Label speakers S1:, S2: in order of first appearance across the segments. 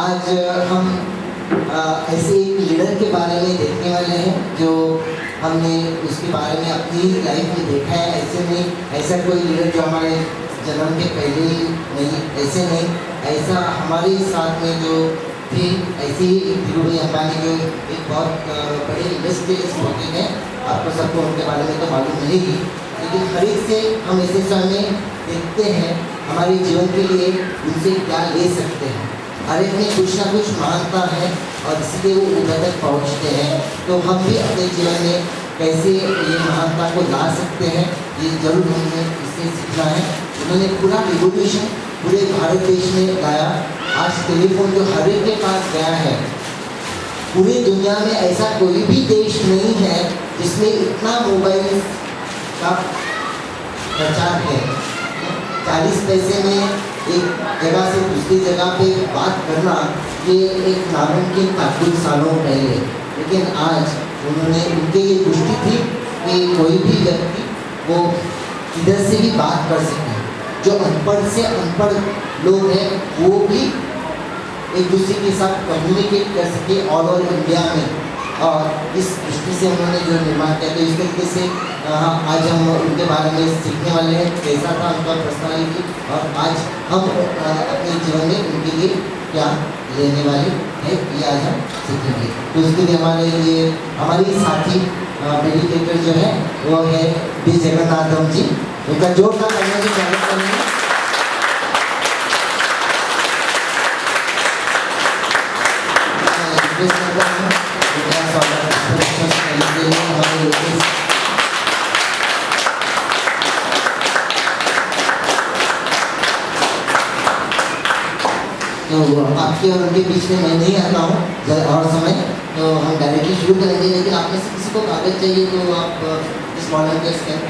S1: आज हम ऐसे एक लीडर के बारे में देखने वाले हैं जो हमने उसके बारे में अपनी लाइफ में देखा है। ऐसे में ऐसा कोई लीडर जो हमारे जन्म के पहले ही नहीं, ऐसे नहीं, ऐसा हमारे साथ में जो थे, ऐसे ही धीरू भाई अंबानी जो एक बहुत बड़े इंडस्ट्रियलिस्ट होते हैं। आपको सबको उनके बारे में तो मालूम मिलेगी, लेकिन हर एक से हम ऐसे समय देखते हैं हमारे जीवन के लिए उनसे क्या ले सकते हैं। हर एक में कुछ ना कुछ महानता है और इसलिए वो उधर तक पहुँचते हैं। तो हम भी अपने जीवन में कैसे ये महानता को ला सकते हैं, ये जरूर हमें इससे सीखना है। उन्होंने पूरा रिवोल्यूशन पूरे भारत देश में लाया। आज टेलीफोन जो हर एक के पास गया है, पूरी दुनिया में ऐसा कोई भी देश नहीं है जिसमें इतना मोबाइल का प्रचार है। 40 पैसे में एक जगह से दूसरी जगह पे बात करना ये एक नामुमकिन था कुछ सालों पहले, लेकिन आज उन्होंने उनके ये दृष्टि थी कि कोई भी व्यक्ति वो इधर से भी बात कर सके। जो अनपढ़ से अनपढ़ लोग हैं वो भी एक दूसरे के साथ कम्युनिकेट कर सके ऑल ओवर इंडिया में, और इस दृष्टि से उन्होंने जो निर्माण किया। तो इस तरीके से आज हम उनके बारे में सीखने वाले हैं, कैसा था उनका पर्सनालिटी, और आज हम अपने जीवन में उनके लिए क्या लेने वाले हैं ये आज हम सीखेंगे। तो उसके लिए हमारी साथी मेडिटेटर जो है वो है बी जगन्नाथम जी। उनका जोरदार करने की स्वागत करेंगे। तो आपके और उनके बीच में मैं नहीं आता हूँ और समय, तो हम डायरेक्टली शुरू करेंगे। लेकिन आप में से किसी को कागज चाहिए तो आप इस मॉडल के scan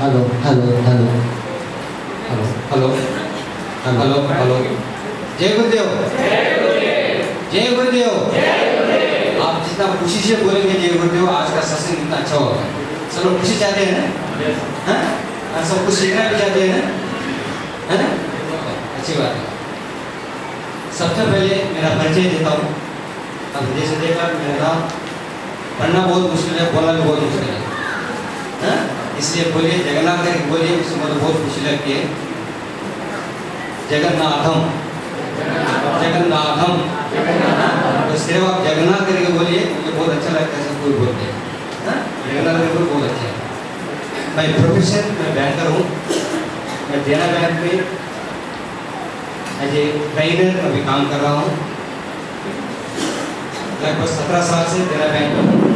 S1: hello hello hello hello hello hello hello. जय गुरुदेव, जय गुरुदेव। आप जितना खुशी से बोलेंगे जय गुरुदेव, आज का सत्संग इतना अच्छा होगा। सब लोग खुशी चाहते हैं ना, हाँ, सब कुछ सीखना भी चाहते हैं ना, है ना, अच्छी बात है। सबसे पहले मेरा परिचय देता हूँ। अब जैसे देखा मेरा नाम पढ़ना बहुत मुश्किल है, बोलना भी बहुत मुश्किल है, इसलिए बोलिए जगन्नाथ करके बोलिए, उससे मुझे बहुत खुशी लगती है। जगन्नाथम, जगन्नाथम, तो सिर्फ आप जगन्नाथ करके बोलिए, मुझे बहुत अच्छा लगता है। सब कोई बोलते हैं जगन्नाथ करके बहुत अच्छा है। मैं प्रोफेशन मैं बैंकर हूँ। मैं देना बैंक में एज ए ट्रेनर अभी काम कर रहा हूँ। लगभग 17 साल से देना बैंक में हूँ।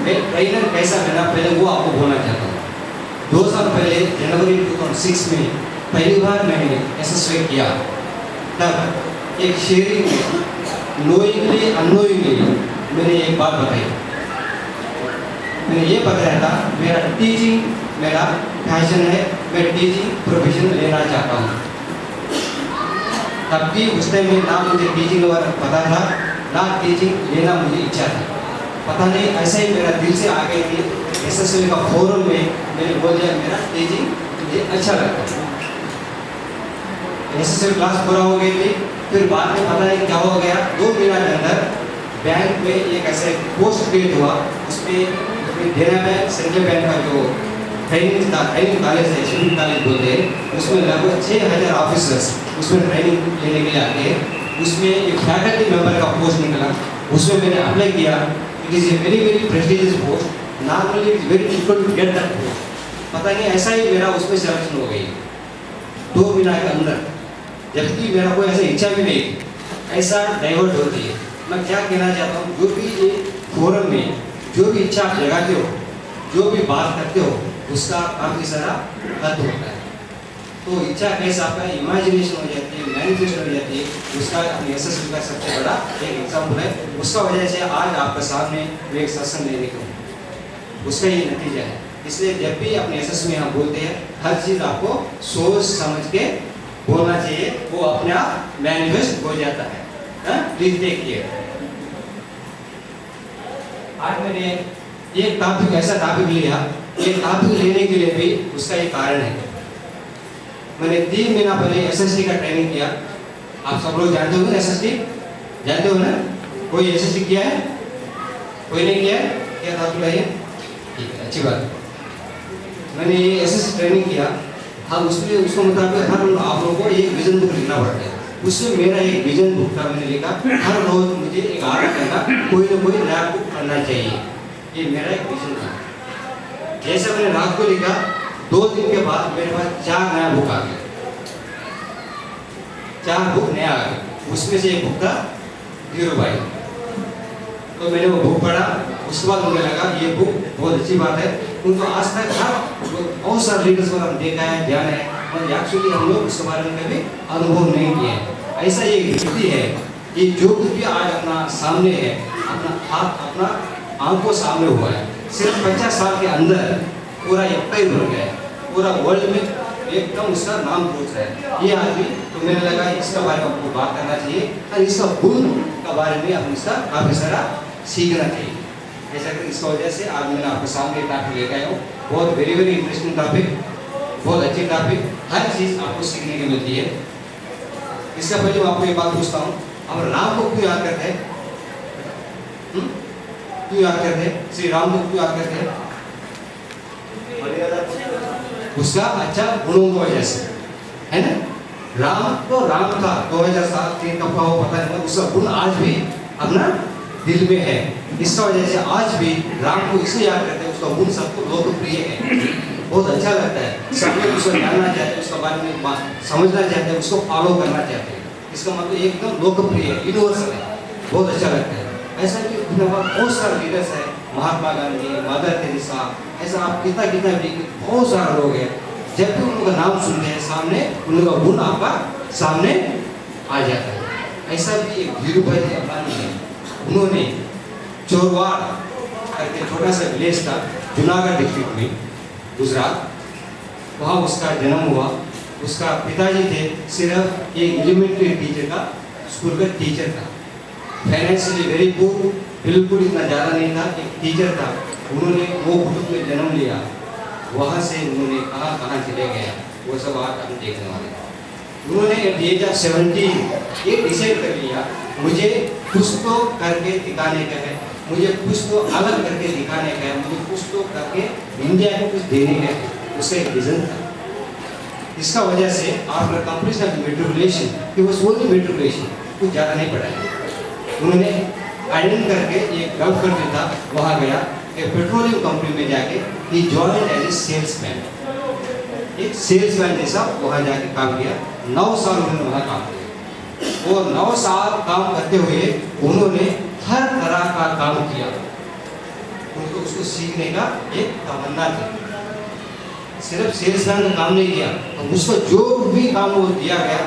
S1: मैं ट्रेनर कैसा बना पहले वो आपको बोलना चाहता हूँ। 2 साल पहले जनवरी 2006 में पहली बार मैंने एसएसवी किया। तब एक शेयरिंग में नोइंगली अननोइंगली मैंने एक बात बताई। मैंने ये बताया था मेरा टीचिंग मेरा पैशन है, मैं टीचिंग प्रोफेशन लेना चाहता हूँ। तब भी उस टाइम में ना मुझे टीचिंग पता था, ना टीचिंग लेना मुझे इच्छा था। पता नहीं ऐसे ही मेरा दिल से आ गई थी। एसएसवी का फोरम में मैंने बोल दिया मेरा टीचिंग मुझे अच्छा लगता है। एसएसवी क्लास पूरा हो गई थी। फिर बाद में पता नहीं क्या हो गया, 2 महीना के अंदर बैंक में एक ऐसे पोस्ट क्रिएट हुआ। उसमें देना बैंक सेंट्रल बैंक का जो ट्रेनिंग कॉलेज है, सिविल कॉलेज बोलते हैं, उसमें लगभग 6000 ऑफिसर्स उसमें ट्रेनिंग लेने के लिए आते हैं। उसमें एक फैकल्टी मेंबर का पोस्ट निकला, उसमें मैंने अप्लाई किया। It is a very very prestigious post, normally it very difficult to get that post. पता नहीं ऐसा ही मेरा उसमें सिलेक्शन हो गई 2 महीना के अंदर, जबकि मेरा कोई ऐसा इच्छा भी नहीं थी। ऐसा डाइवर्ट होती है। मैं क्या कहना चाहता हूँ, जो भी ये फोरम में जो भी इच्छा आप जगाते हो,
S2: जो भी बात करते हो उसका काफी सारा अर्थ होता है। तो इच्छा कैसे आपका इमेजिनेशन हो जाती है, मैनिफेस्टेशन हो जाती है, उसका अपनी यशस्वी का सबसे बड़ा एक एग्जाम्पल है। उसका वजह से आज आपके सामने मैं एक सत्संग लेने को हूँ, उसका ये नतीजा है। इसलिए जब भी अपने यशस्वी यहाँ बोलते हैं, हर चीज़ आपको सोच समझ के बोलना चाहिए, वो अपने आप मैनिफेस्ट हो जाता है। प्लीज देखिए, आज मैंने एक टॉपिक ऐसा टॉपिक लिया, ये टॉपिक लेने के लिए भी उसका एक कारण है। मैंने 3 महीना पहले एसएसटी का ट्रेनिंग किया। आप सब लोग जानते हो ना एसएसटी, जानते हो ना? कोई एसएसटी किया है? कोई नहीं किया है? क्या था बताइए? ठीक है, अच्छी बात। मैंने ये एसएसटी ट्रेनिंग किया। हम उसमें उसको मुताबिक हर आप लोगों को एक विजन बुक लिखना पड़ता है। उसमें मेरा एक विजन बुक था, मैंने लिखा हर रोज मुझे एक आधा घंटा कोई ना कोई नया बुक पढ़ना चाहिए। ये मेरा एक विजन था। जैसे मैंने रात को लिखा, 2 दिन के बाद मेरे पास 4 नया बुक आ गए, 4 बुक नया आ गए। उसमें से एक बुक था धीरूभाई। तो मैंने वो बुक पढ़ा। उसके बाद मुझे लगा ये बुक बहुत अच्छी बात है, क्योंकि आज तक बहुत सारे लीडर्स को हम देखा है, ध्यान है, और एक्चुअली हम लोग उसके बारे में कभी अनुभव नहीं किए हैं। ऐसा ये व्यक्ति है कि जो कुछ भी आज अपना सामने है, अपना हाथ अपना आंखों सामने हुआ है, सिर्फ 50 साल के अंदर पूरा एम्पायर बन गया है, पूरा वर्ल्ड में एकदम उसका नाम पूछ रहा है ये आदमी। तो मैंने लगा इसका बारे में आपको बात करना चाहिए और इसका गुण का बारे में हम इसका काफी सारा सीखना चाहिए। ऐसा कि इसका वजह से आज मैंने आपके सामने टॉपिक लेकर आया हूँ। बहुत वेरी वेरी इंटरेस्टिंग टॉपिक, बहुत अच्छी टॉपिक, हर चीज़ आपको सीखने की मिलती है। इसका पहले मैं आपको एक बात पूछता हूँ, हम राम को क्यों याद करते हैं? क्यों याद करते हैं? श्री राम को क्यों याद करते हैं? उसका अच्छा गुणों की वजह से, है ना? राम तो राम था, 2000 साल 3 कब का हो पता नहीं, उसका गुण आज भी अपना दिल में है। इसका वजह से आज भी राम को इसलिए याद करते हैं, उसका गुण सबको लोकप्रिय है, बहुत अच्छा लगता है। सब लोग उसको जानना चाहते हैं, उसके बारे में समझना चाहते हैं, उसको फॉलो करना चाहते हैं। इसका मतलब एकदम लोकप्रिय है, यूनिवर्सल है, बहुत अच्छा लगता है। ऐसा कि बहुत सारे लीडर्स हैं, महात्मा गांधी, मदर टेरेसा, ऐसा आप कितना कितना भी बहुत सारे लोग हैं। जब भी उनका नाम सुनते हैं सामने, उनका गुण आपका सामने आ जाता है। ऐसा भी एक धीरूभाई अंबानी है, उन्होंने चोरवाड़ करके छोटा सा विलेज था जूनागढ़ डिस्ट्रिक्ट में, गुजरात, वहाँ उसका जन्म हुआ। उसका पिताजी थे सिर्फ एक एलिमेंट्री टीचर का, स्कूल का टीचर था, फाइनेंशियली वेरी पुअर, बिल्कुल इतना ज़्यादा नहीं था, एक टीचर था। उन्होंने वो कुटुंब में जन्म लिया, वहाँ से उन्होंने कहाँ कहाँ चले गया वो सब आज हम देखने वाले हैं। उन्होंने एट एज ऑफ 17 ये डिसाइड कर लिया, मुझे कुछ तो करके दिखाने का है, मुझे कुछ तो अलग करके दिखाने का है, मुझे कुछ तो करके इंडिया को कुछ देने का है। उसका एक विजन था। इसका वजह से after completion of matriculation, he was only matriculation, कुछ ज़्यादा नहीं पढ़ा। उन्होंने आइडेंट करके एक गल्फ कंट्री था, वहाँ गया, एक पेट्रोलियम कंपनी में जाके ही जॉइंड एज ए सेल्समैन, एक सेल्समैन जैसा वहाँ जाके काम किया। 9 साल उन्होंने वहाँ काम किया और 9 साल काम करते हुए उन्होंने हर तरह का काम किया। उनको उसको सीखने का एक तमन्ना थी। सिर्फ सेल्समैन का काम नहीं किया, उसको जो भी काम वो दिया गया,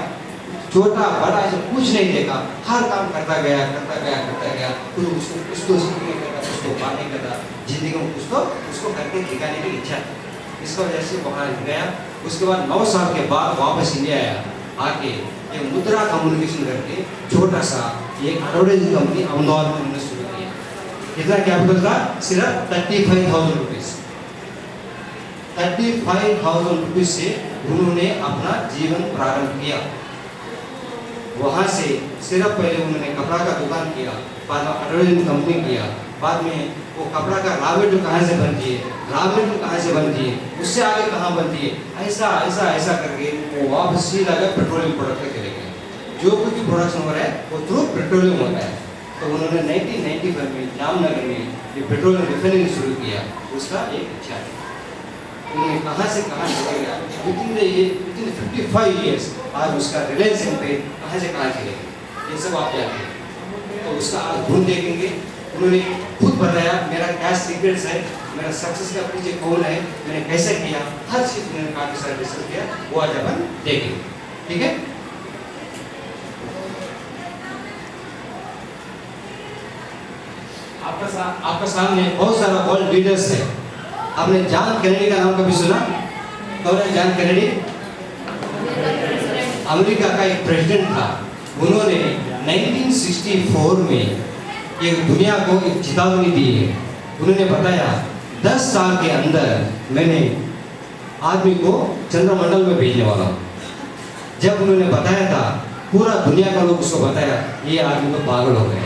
S2: छोटा बड़ा ऐसा कुछ नहीं देखा, हर काम करता गया करता गया करता गया। फिर उसको कुछ तो सीखने का, कुछ तो पाने का, जिंदगी में कुछ तो उसको करके दिखाने की इच्छा थी। इसका वजह से वहाँ गया। उसके बाद 9 साल के बाद वापस इंडिया आया, आके ये मुद्रा कम्युनिकेशन करके छोटा सा एक एडवर्टाइजिंग कंपनी अहमदाबाद में उन्होंने शुरू किया। कितना कैपिटल था? सिर्फ 35,000 रुपीज़। 35,000 रुपीज़ से उन्होंने अपना जीवन प्रारंभ किया। वहाँ से सिर्फ पहले उन्होंने कपड़ा का दुकान किया, बाद में एडवर्टाइजिंग कंपनी किया, बाद में वो कपड़ा का रॉ मटेरियल कहाँ से बनती है, रॉ मटेरियल कहाँ से बनती है, उससे आगे कहाँ बनती है, ऐसा ऐसा ऐसा करके वो वापस सीधा पेट्रोलियम प्रोडक्ट पे चले गए। जो कुछ भी प्रोडक्शन हो रहा है वो थ्रू पेट्रोलियम होता है। तो उन्होंने 1995 में जामनगर में ये पेट्रोलियम रिफाइनरी शुरू किया। उसका एक इच्छा है, उन्होंने कहाँ से कहाँ चले गया। विदिन 55 ईयर्स आज उसका रिलायंस पे कहाँ से कहाँ चले गए, ये सब आप जानते हैं। तो उसका आज गुण देखेंगे, उन्होंने खुद बताया मेरा क्या सीक्रेट्स है, मेरा सक्सेस का पीछे कौन है, मैंने कैसे किया, हर चीज़ उन्होंने काफ़ी सारा डिस्कस किया। वो आज अपन देखेंगे, ठीक है। आपका सामने बहुत सारा वर्ल्ड लीडर्स है। आपने जॉन कैनेडी का नाम कभी सुना? कौन है जॉन कैनेडी? अमेरिका का एक प्रेसिडेंट था। उन्होंने 1964 में ये दुनिया को एक चेतावनी दी है। उन्होंने बताया 10 साल के अंदर मैंने आदमी को चंद्रमंडल में भेजने वाला हूँ। जब उन्होंने बताया था, पूरा दुनिया का लोग उसको बताया ये आदमी तो पागल हो गया,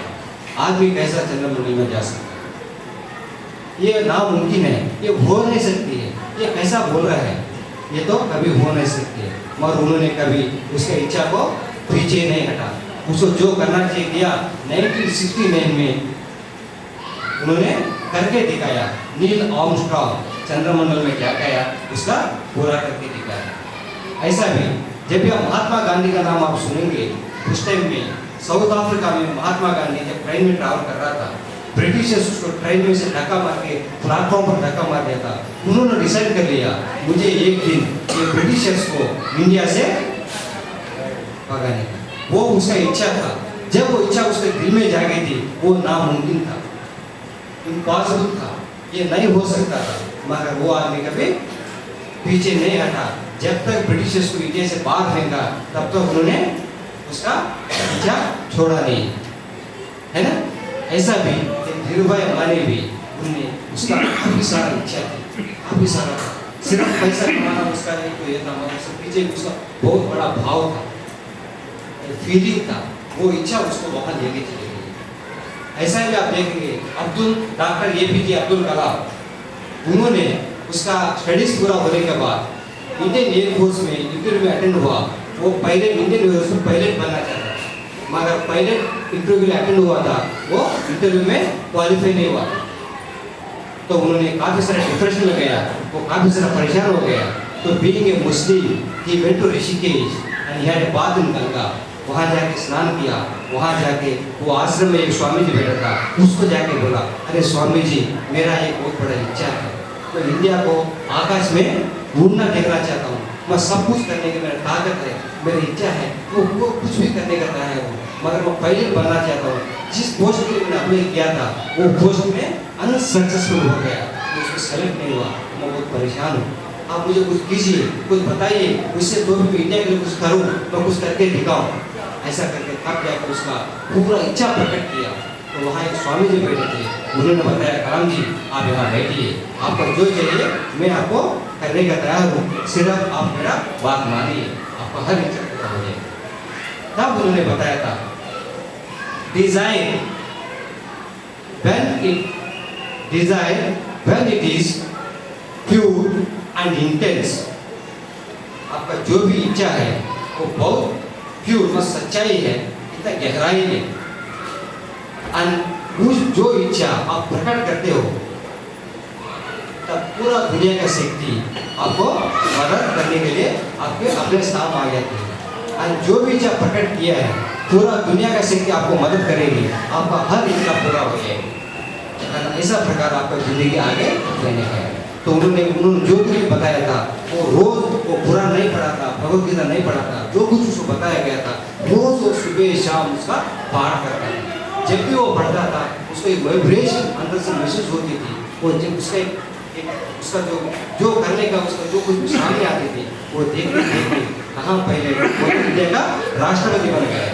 S2: आदमी कैसा चंद्रमंडल में जा सकता है, ये नामुमकिन है, ये हो नहीं सकती है, ये कैसा बोल रहा है, ये तो कभी हो नहीं सकती है। मगर उन्होंने कभी उसके इच्छा को पीछे नहीं हटा, उसको जो करना चाहिए किया। 1969 में उन्होंने करके दिखाया। नील आर्मस्ट्रांग चंद्रमंडल में क्या किया उसका पूरा करके दिखाया। ऐसा भी जब भी महात्मा गांधी का नाम आप सुनेंगे, उस टाइम में साउथ अफ्रीका में महात्मा गांधी जब ट्रेन में ट्रैवल कर रहा था, ब्रिटिशर्स उसको ट्रेन में से धक्का मार के प्लेटफॉर्म पर धक्का मार दिया था। उन्होंने डिसाइड कर लिया मुझे एक दिन ये ब्रिटिशर्स को इंडिया से भगाने का, वो उसका इच्छा था। जब वो इच्छा उसके दिल में जागी थी, वो नामुमकिन था, इम्पॉसिबल था, ये नहीं हो सकता था। मगर वो आदमी कभी पीछे नहीं हटा। जब तक ब्रिटिशर्स को इंडिया से बाहर फेंका तब तक उन्होंने उसका इच्छा छोड़ा नहीं, है ना। ऐसा भी धीरूभाई अंबानी भी, उन्होंने उसका काफी सारा इच्छा थी, काफी सारा सिर्फ पैसा कमाना उसका नहीं तो ये था, मगर उसके पीछे उसका बहुत बड़ा भाव था, फीलिंग था, वो इच्छा उसको वहाँ लेके चली गई। ऐसा ही आप देखेंगे डॉक्टर APJ अब्दुल कलाम, उन्होंने उसका स्टडीज पूरा होने के बाद इंडियन एयरफोर्स में इंटरव्यू में अटेंड हुआ। वो पायलट, इंडियन एयरफोर्स में पायलट बनना चाहता था, मगर पायलट इंटरव्यू में अटेंड हुआ था, वो इंटरव्यू में क्वालिफाई नहीं हुआ। तो उन्होंने काफ़ी सारे डिप्रेशन में गया, वो काफ़ी सारा परेशान हो गया। तो being a Muslim he went to Rishikesh and he had a bath in Ganga. वहाँ जाके स्नान किया, वहाँ जाके वो आश्रम में एक स्वामी जी बैठा था, उसको जाके बोला, अरे स्वामी जी मेरा एक बहुत बड़ा इच्छा है, तो इंडिया को आकाश में घूमना देखना चाहता हूँ, मैं सब कुछ करने की मेरी ताकत है, मेरी इच्छा है, वो कुछ भी करने का तैयार हूँ, मगर मैं पायलट बनना चाहता हूँ। जिस पोस्ट के लिए मैंने अप्लाई किया था वो पोस्ट में अनसक्सेसफुल हो गया, उसको सेलेक्ट नहीं हुआ, मैं बहुत परेशान हूँ। आप मुझे कुछ कीजिए, कुछ बताइए, उससे तो भी इंडिया के लिए कुछ करूँ, मैं कुछ करके दिखाऊँ। ऐसा करके तब जाकर उसका पूरा इच्छा प्रकट किया। तो वहाँ एक स्वामी जी बैठे थे, उन्होंने बताया, कलाम जी आप यहाँ बैठिए, आपको जो चाहिए मैं आपको करने का तैयार हूँ, सिर्फ आप मेरा बात मानिए, आपको हर इच्छा पूरा हो जाएगी। तब उन्होंने बताया था, design when it is pure and intense, आपका जो भी इच्छा है वो बहुत प्योर, वो सच्चाई है, इतना गहराई है, उस जो इच्छा आप प्रकट करते हो तब पूरा दुनिया का शक्ति आपको मदद करने के लिए आपके अपने साथ आ जाती है। और जो भी इच्छा प्रकट किया है, पूरा दुनिया का शक्ति आपको मदद करेगी, आपका हर इच्छा पूरा हो जाएगी। ऐसा प्रकार आपका जिंदगी आगे रहने का है। तो उन्होंने जो कुछ बताया था, वो रोज वो पूरा नहीं पढ़ा था, भगवद गीता नहीं पढ़ा था, जो कुछ उसको बताया गया था रोज वो सुबह शाम उसका पाठ करता था। जब भी वो पढ़ता था उसको एक वाइब्रेशन अंदर से महसूस होती थी। वो जब उसका जो करने का उसका जो कुछ सामने आती थी, वो देखते देखते कहाँ पहले वो इंडिया का राष्ट्रपति बन गया,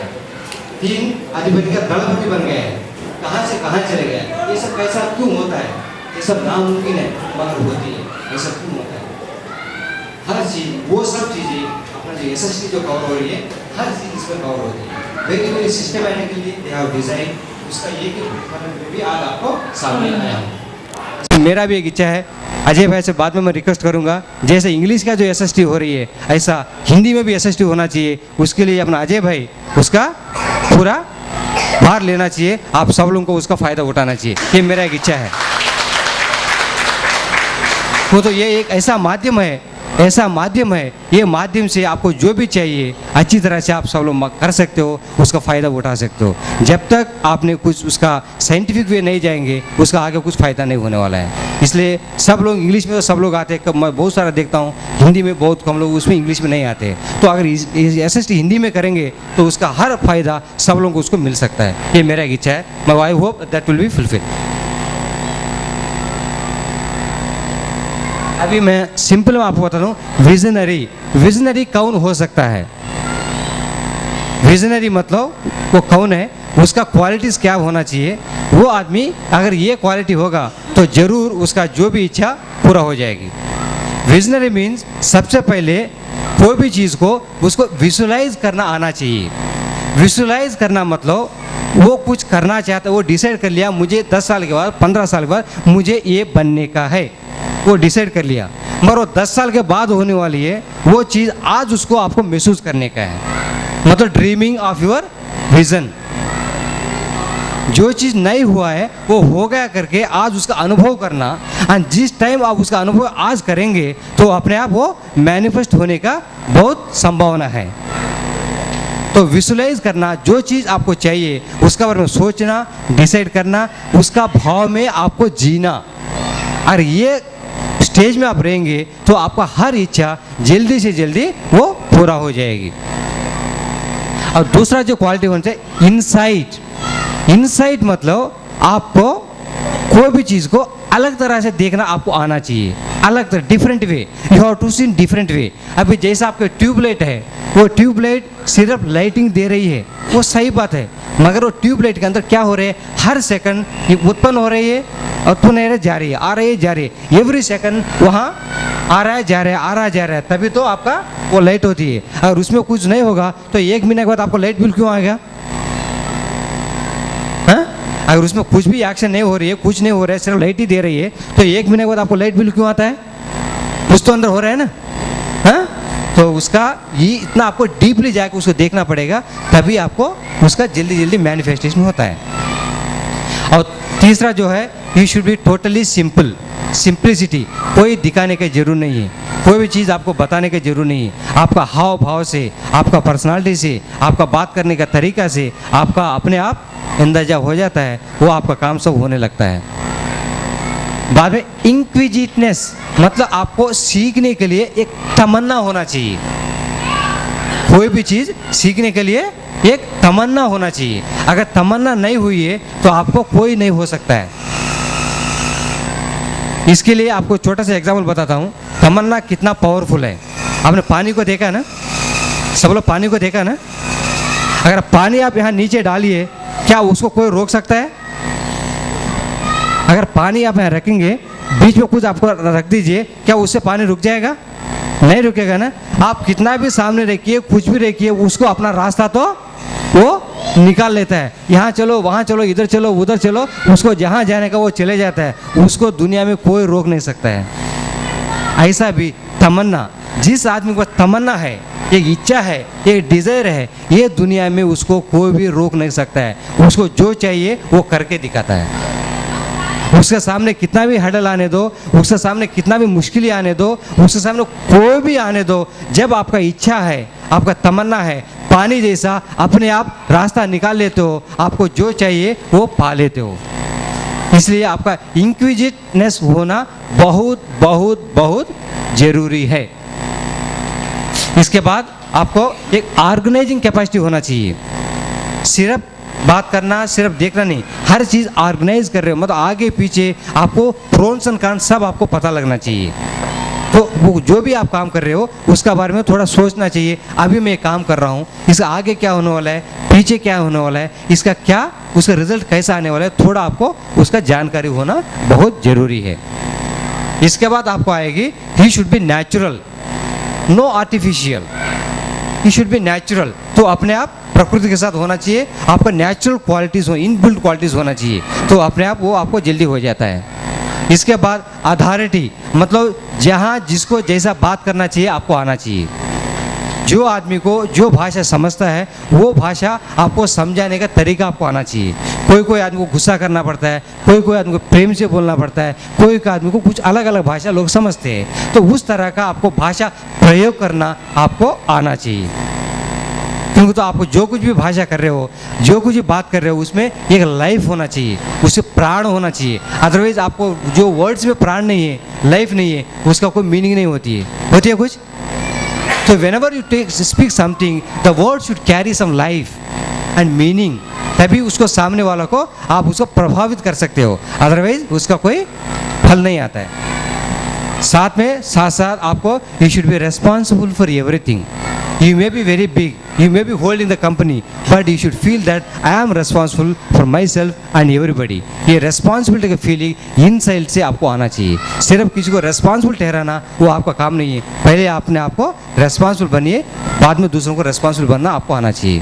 S2: 3 अधिपति का दलपति बन गया, कहाँ से कहाँ चले गया। ये सब कैसा क्यों होता है? ये सब नामुमकिन है मगर होती है, ये सब क्यों होता है? हर चीज, वो सब चीज़ें अपना जो SST जो कवर हो रही है, हर चीज़ इसमें कवर होती है। Very very systematically they have design, उसका एक भी आज आपको सामने आया हूँ। मेरा भी एक इच्छा है, अजय भाई से बाद में मैं रिक्वेस्ट करूंगा, जैसे इंग्लिश का जो SST हो रही है ऐसा हिंदी में भी SST होना चाहिए। उसके लिए अपना अजय भाई उसका पूरा भार लेना चाहिए, आप सब लोगों को उसका फ़ायदा उठाना चाहिए, ये मेरा एक इच्छा है। वो तो ये एक ऐसा माध्यम है ऐसा माध्यम है, ये माध्यम से आपको जो भी चाहिए अच्छी तरह से आप सब लोग कर सकते हो, उसका फ़ायदा उठा सकते हो। जब तक आपने कुछ उसका साइंटिफिक वे नहीं जाएंगे, उसका आगे कुछ फ़ायदा नहीं होने वाला है। इसलिए सब लोग इंग्लिश में तो सब लोग आते हैं, मैं बहुत सारा देखता हूँ हिंदी में बहुत कम लोग, उसमें इंग्लिश में नहीं आते। तो अगर SST हिंदी में करेंगे तो उसका हर फ़ायदा सब लोगों को उसको मिल सकता है। ये मेरा एक इच्छा है, मैं I hope that will be fulfil. अभी मैं सिंपल में आपको बताता हूँ, विजनरी कौन हो सकता है। विजनरी मतलब वो कौन है, उसका क्वालिटीज़ क्या होना चाहिए। वो आदमी अगर ये क्वालिटी होगा तो ज़रूर उसका जो भी इच्छा पूरा हो जाएगी। विजनरी मीन्स सबसे पहले कोई भी चीज़ को उसको विजुलाइज करना आना चाहिए। विजुलाइज करना मतलब वो कुछ करना चाहता है, वो डिसाइड कर लिया मुझे 10 साल के बाद 15 साल के बाद मुझे ये बनने का है, वो डिसाइड कर लिया, मगर वो 10 साल के बाद होने वाली है वो चीज़ आज उसको आपको महसूस करने का है। मतलब ड्रीमिंग ऑफ योर विज़न। जो चीज़ नहीं हुआ है वो हो गया करके आज उसका अनुभव करना, और जिस टाइम आप उसका अनुभव आज करेंगे तो अपने आप वो मैनिफेस्ट होने का बहुत संभावना है। तो विजुलाइज करना, जो चीज़ आपको चाहिए उसका बारे में सोचना, डिसाइड करना, उसका भाव में आपको जीना, और ये स्टेज में आप रहेंगे तो आपका हर इच्छा जल्दी से जल्दी वो पूरा हो जाएगी। और दूसरा जो क्वालिटी होना चाहिए, इनसाइट मतलब आपको कोई भी चीज़ को अलग तरह से देखना आपको आना चाहिए, अलग तरह, different way. You have to see in different way. अभी जैसा आपके ट्यूबलाइट है, वो ट्यूबलाइट सिर्फ लाइटिंग दे रही है, वो सही बात है, मगर वो ट्यूबलाइट के अंदर क्या हो रहा है, हर सेकंड ये उत्पन्न हो रही है, उत्पन्न जा रही है, आ रही है, जा रही है, एवरी सेकंड वहाँ आ रहा है, जा रहा है, आ रहा है, जा रहा है, तभी तो आपका वो लाइट होती है। अगर उसमें कुछ नहीं होगा तो 1 महीने के बाद आपको लाइट बिल क्यों आएगा? हाँ, अगर उसमें कुछ भी एक्शन नहीं हो रही है, कुछ नहीं हो रहा है, सिर्फ लाइट ही दे रही है, तो 1 महीने के बाद आपको लाइट बिल क्यों आता है? कुछ तो अंदर हो रहा है ना। हाँ, तो उसका ये इतना आपको डीपली जाकर उसको देखना पड़ेगा, तभी आपको उसका जल्दी जल्दी मैनिफेस्टेशन होता है। और तीसरा जो है, you should be totally simple, simplicity. कोई दिखाने की जरूरत नहीं है, कोई भी चीज़ आपको बताने की जरूरत नहीं है। आपका हाव भाव से, आपका पर्सनालिटी से, आपका बात करने का तरीका से आपका अपने आप अंदाजा हो जाता है, वो आपका काम सब होने लगता है। बाद में इंक्विजिटनेस मतलब आपको सीखने के लिए एक तमन्ना होना चाहिए। कोई भी चीज़ सीखने के लिए एक तमन्ना होना चाहिए। अगर तमन्ना नहीं हुई है तो आपको कोई नहीं हो सकता है। इसके लिए आपको छोटा सा एग्जाम्पल बताता हूँ, तमन्ना कितना पावरफुल है। आपने पानी को देखा ना, सब लोग पानी को देखा ना। अगर पानी आप यहाँ नीचे डालिए, क्या उसको कोई रोक सकता है? अगर पानी आप यहाँ रखेंगे, बीच में कुछ आपको रख दीजिए, क्या उससे पानी रुक जाएगा? नहीं रुकेगा ना। आप कितना भी सामने रखिए, कुछ भी रखिए, उसको अपना रास्ता तो वो निकाल लेता है। यहाँ चलो, वहाँ चलो, इधर चलो, उधर चलो, उसको जहाँ जाने का वो चले जाता है। उसको दुनिया में कोई रोक नहीं सकता है। ऐसा भी तमन्ना, जिस आदमी को तमन्ना है, एक इच्छा है, एक डिज़ायर है, ये दुनिया में उसको कोई भी रोक नहीं सकता है। उसको जो चाहिए वो करके दिखाता है। उसके सामने कितना भी हडल आने दो, उसके सामने कितना भी मुश्किलें आने दो, उसके सामने कोई भी आने दो, जब आपका इच्छा है, आपका तमन्ना है, पानी जैसा अपने आप रास्ता निकाल लेते हो, आपको जो चाहिए वो पा लेते हो। इसलिए आपका इंक्विजिटनेस होना बहुत बहुत बहुत ज़रूरी है। इसके बाद आपको एक ऑर्गेनाइजिंग कैपेसिटी होना चाहिए। सिर्फ बात करना, सिर्फ देखना नहीं, हर चीज़ ऑर्गेनाइज कर रहे हो, मतलब आगे पीछे आपको प्रोन्स एंड कॉन्स सब आपको पता लगना चाहिए। तो वो जो भी आप काम कर रहे हो उसका बारे में थोड़ा सोचना चाहिए। अभी मैं काम कर रहा हूँ, इसका आगे क्या होने वाला है, पीछे क्या होने वाला है, इसका क्या, उसका रिजल्ट कैसा आने वाला है, थोड़ा आपको उसका जानकारी होना बहुत ज़रूरी है। इसके बाद आपको आएगी, he should be natural, no artificial, he should be natural. तो अपने आप प्रकृति के साथ होना चाहिए, आपका नेचुरल क्वालिटीज़ हो, इनबिल्ट क्वालिटीज़ होना चाहिए, तो अपने आप वो आपको जल्दी हो जाता है। इसके बाद अथॉरिटी, मतलब जहाँ जिसको जैसा बात करना चाहिए आपको आना चाहिए। जो आदमी को जो भाषा समझता है वो भाषा आपको समझाने का तरीका आपको आना चाहिए। कोई कोई आदमी को गुस्सा करना पड़ता है, कोई कोई आदमी को प्रेम से बोलना पड़ता है, कोई कोई आदमी को कुछ अलग अलग भाषा लोग समझते हैं। तो उस तरह का आपको भाषा प्रयोग करना आपको आना चाहिए, क्योंकि तो आपको जो कुछ भी भाषा कर रहे हो, जो कुछ भी बात कर रहे हो, उसमें एक लाइफ होना चाहिए, उससे प्राण होना चाहिए। अदरवाइज आपको जो वर्ड्स में प्राण नहीं है, लाइफ नहीं है, उसका कोई मीनिंग नहीं होती है कुछ। तो whenever you speak something, the word should carry some life and meaning, तभी उसको सामने वाला को आप उसको प्रभावित कर सकते हो, अदरवाइज उसका कोई फल नहीं आता है। साथ साथ आपको you should be responsible for everything. You may be very big, you may be holding the company, but you should feel that I am responsible for myself and everybody. ये responsibility का feeling inside से आपको आना चाहिए। सिर्फ किसी को responsible ठहराना वो आपका काम नहीं है। पहले आपने आपको responsible बनिए, बाद में दूसरों को responsible बनना आपको आना चाहिए।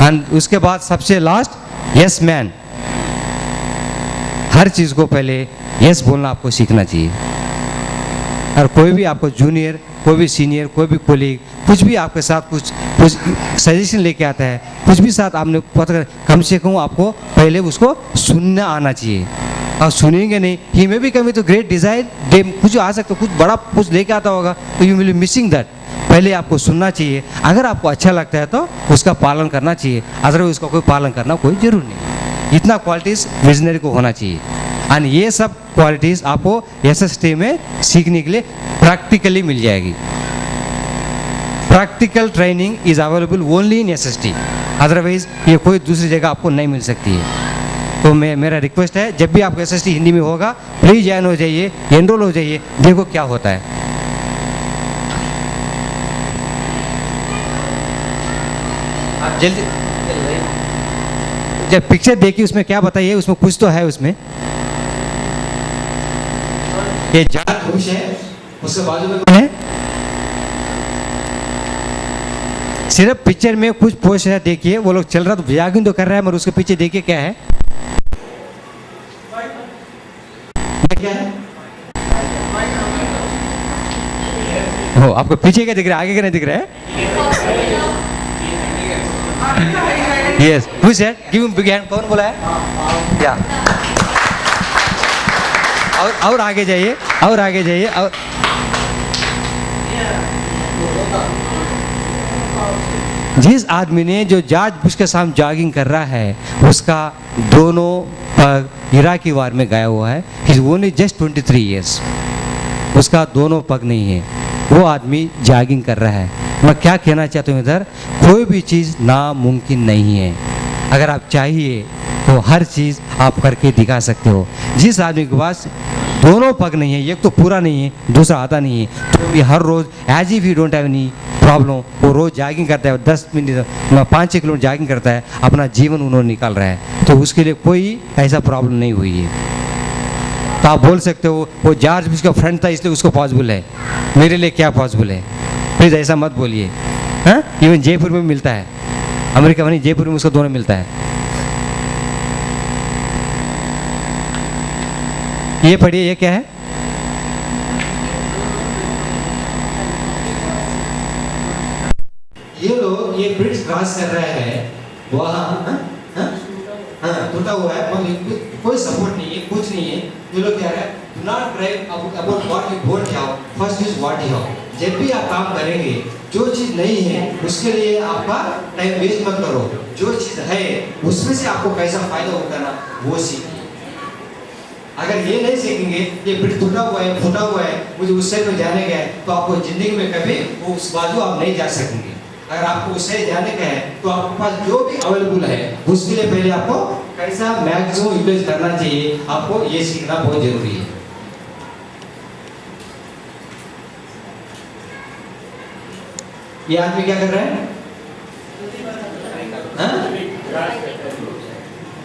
S2: और उसके बाद सबसे लास्ट, yes man। हर चीज़ को पहले yes बोलना आपको सीखना चाहिए। और कोई भी आपको जूनियर, कोई भी सीनियर, कोई भी कोलीग कुछ भी आपके साथ कुछ सजेशन लेके आता है, कुछ भी साथ आपने पता कर, कम से कम आपको पहले उसको सुनना आना चाहिए। और सुनेंगे नहीं, ही में भी कभी तो ग्रेट डिज़ायर डे कुछ आ सकता, कुछ बड़ा कुछ लेके आता होगा, तो you will be missing that. पहले आपको सुनना चाहिए, अगर आपको अच्छा लगता है तो उसका पालन करना चाहिए, अदरवाइज उसका कोई पालन करना कोई जरूर नहीं। इतना क्वालिटीज़ विजनरी को होना चाहिए। और ये सब क्वालिटीज़ आपको SST में सीखने के लिए प्रैक्टिकली मिल जाएगी। Practical training is available only in SST, otherwise ये कोई दूसरी जगह आपको नहीं मिल सकती है। तो मेरा रिक्वेस्ट है, जब भी आपको SST हिंदी में होगा प्लीज़ ज्वाइन हो जाइए, एनरोल हो जाइए, देखो क्या होता है। आप जल्दी जब पिक्चर देखिए उसमें क्या बताइए, उसमें कुछ तो है उसमें। ये जॉर्ज बुश है, उसके बाजू में कौन है? सिर्फ पिक्चर में कुछ पोस्ट है, देखिए वो लोग चल रहा तो जॉगिंग तो कर रहा है, मगर उसके पीछे देखिए क्या है। क्या है? हो आपको पीछे क्या दिख रहा है, आगे क्या नहीं दिख रहा है? Yes, who said give him big hand, कौन बोला है? या और आगे जाइए, और आगे जाइए, और जिस आदमी ने जो जॉर्ज बुश के साथ जॉगिंग कर रहा है, उसका दोनों पग इराकी वार में गया हुआ है। He is only just 23 years, उसका दोनों पग नहीं है, वो आदमी जॉगिंग कर रहा है। मैं क्या कहना चाहता हूँ इधर, कोई भी चीज़ नामुमकिन नहीं है। अगर आप चाहिए तो हर चीज़ आप करके दिखा सकते हो। जिस आदमी के पास दोनों पग नहीं है, एक तो पूरा नहीं है, दूसरा आता नहीं है, तो भी हर रोज़ as if you don't have any problem, वो रोज़ जॉगिंग करता है, 10 मिनट 5-6 किलोमीटर जॉगिंग करता है, अपना जीवन उन्होंने निकाल रहा है, तो उसके लिए कोई ऐसा प्रॉब्लम नहीं हुई है। तो आप बोल सकते हो वो जॉर्ज बुश का फ्रेंड था इसलिए उसको पॉसिबल है, मेरे लिए क्या पॉसिबल है? प्लीज़ ऐसा मत बोलिए। हाँ, इवन जयपुर में मिलता है, अमेरिका में नहीं, जयपुर में उसको दोनों मिलता है। ये पढ़िए, ये क्या है? ये लोग ये ब्रिज क्रॉस कर रहे हैं, वहाँ टूटा हुआ है, कोई सपोर्ट नहीं है, कुछ नहीं है। ये लोग क्या है, do not drive about what you don't have, first is what you have. जब भी आप काम करेंगे, जो चीज़ नहीं है उसके लिए आपका टाइम वेस्ट मत करो, जो चीज़ है उसमें से आपको कैसा फायदा उठाना वो सीखिए। अगर ये नहीं सीखेंगे, ये ब्रिज टूटा हुआ है, फूटा हुआ है, मुझे उस साइड में जाने का है, तो आपको जिंदगी में कभी वो उस बाजू आप नहीं जा सकेंगे। अगर आपको उससे जाने का है तो आपके पास जो भी अवेलेबल है उसके लिए पहले आपको कैसा मैक्सिमम यूटिलाइज करना चाहिए, आपको ये सीखना बहुत जरूरी है। ये आदमी क्या कर रहा है?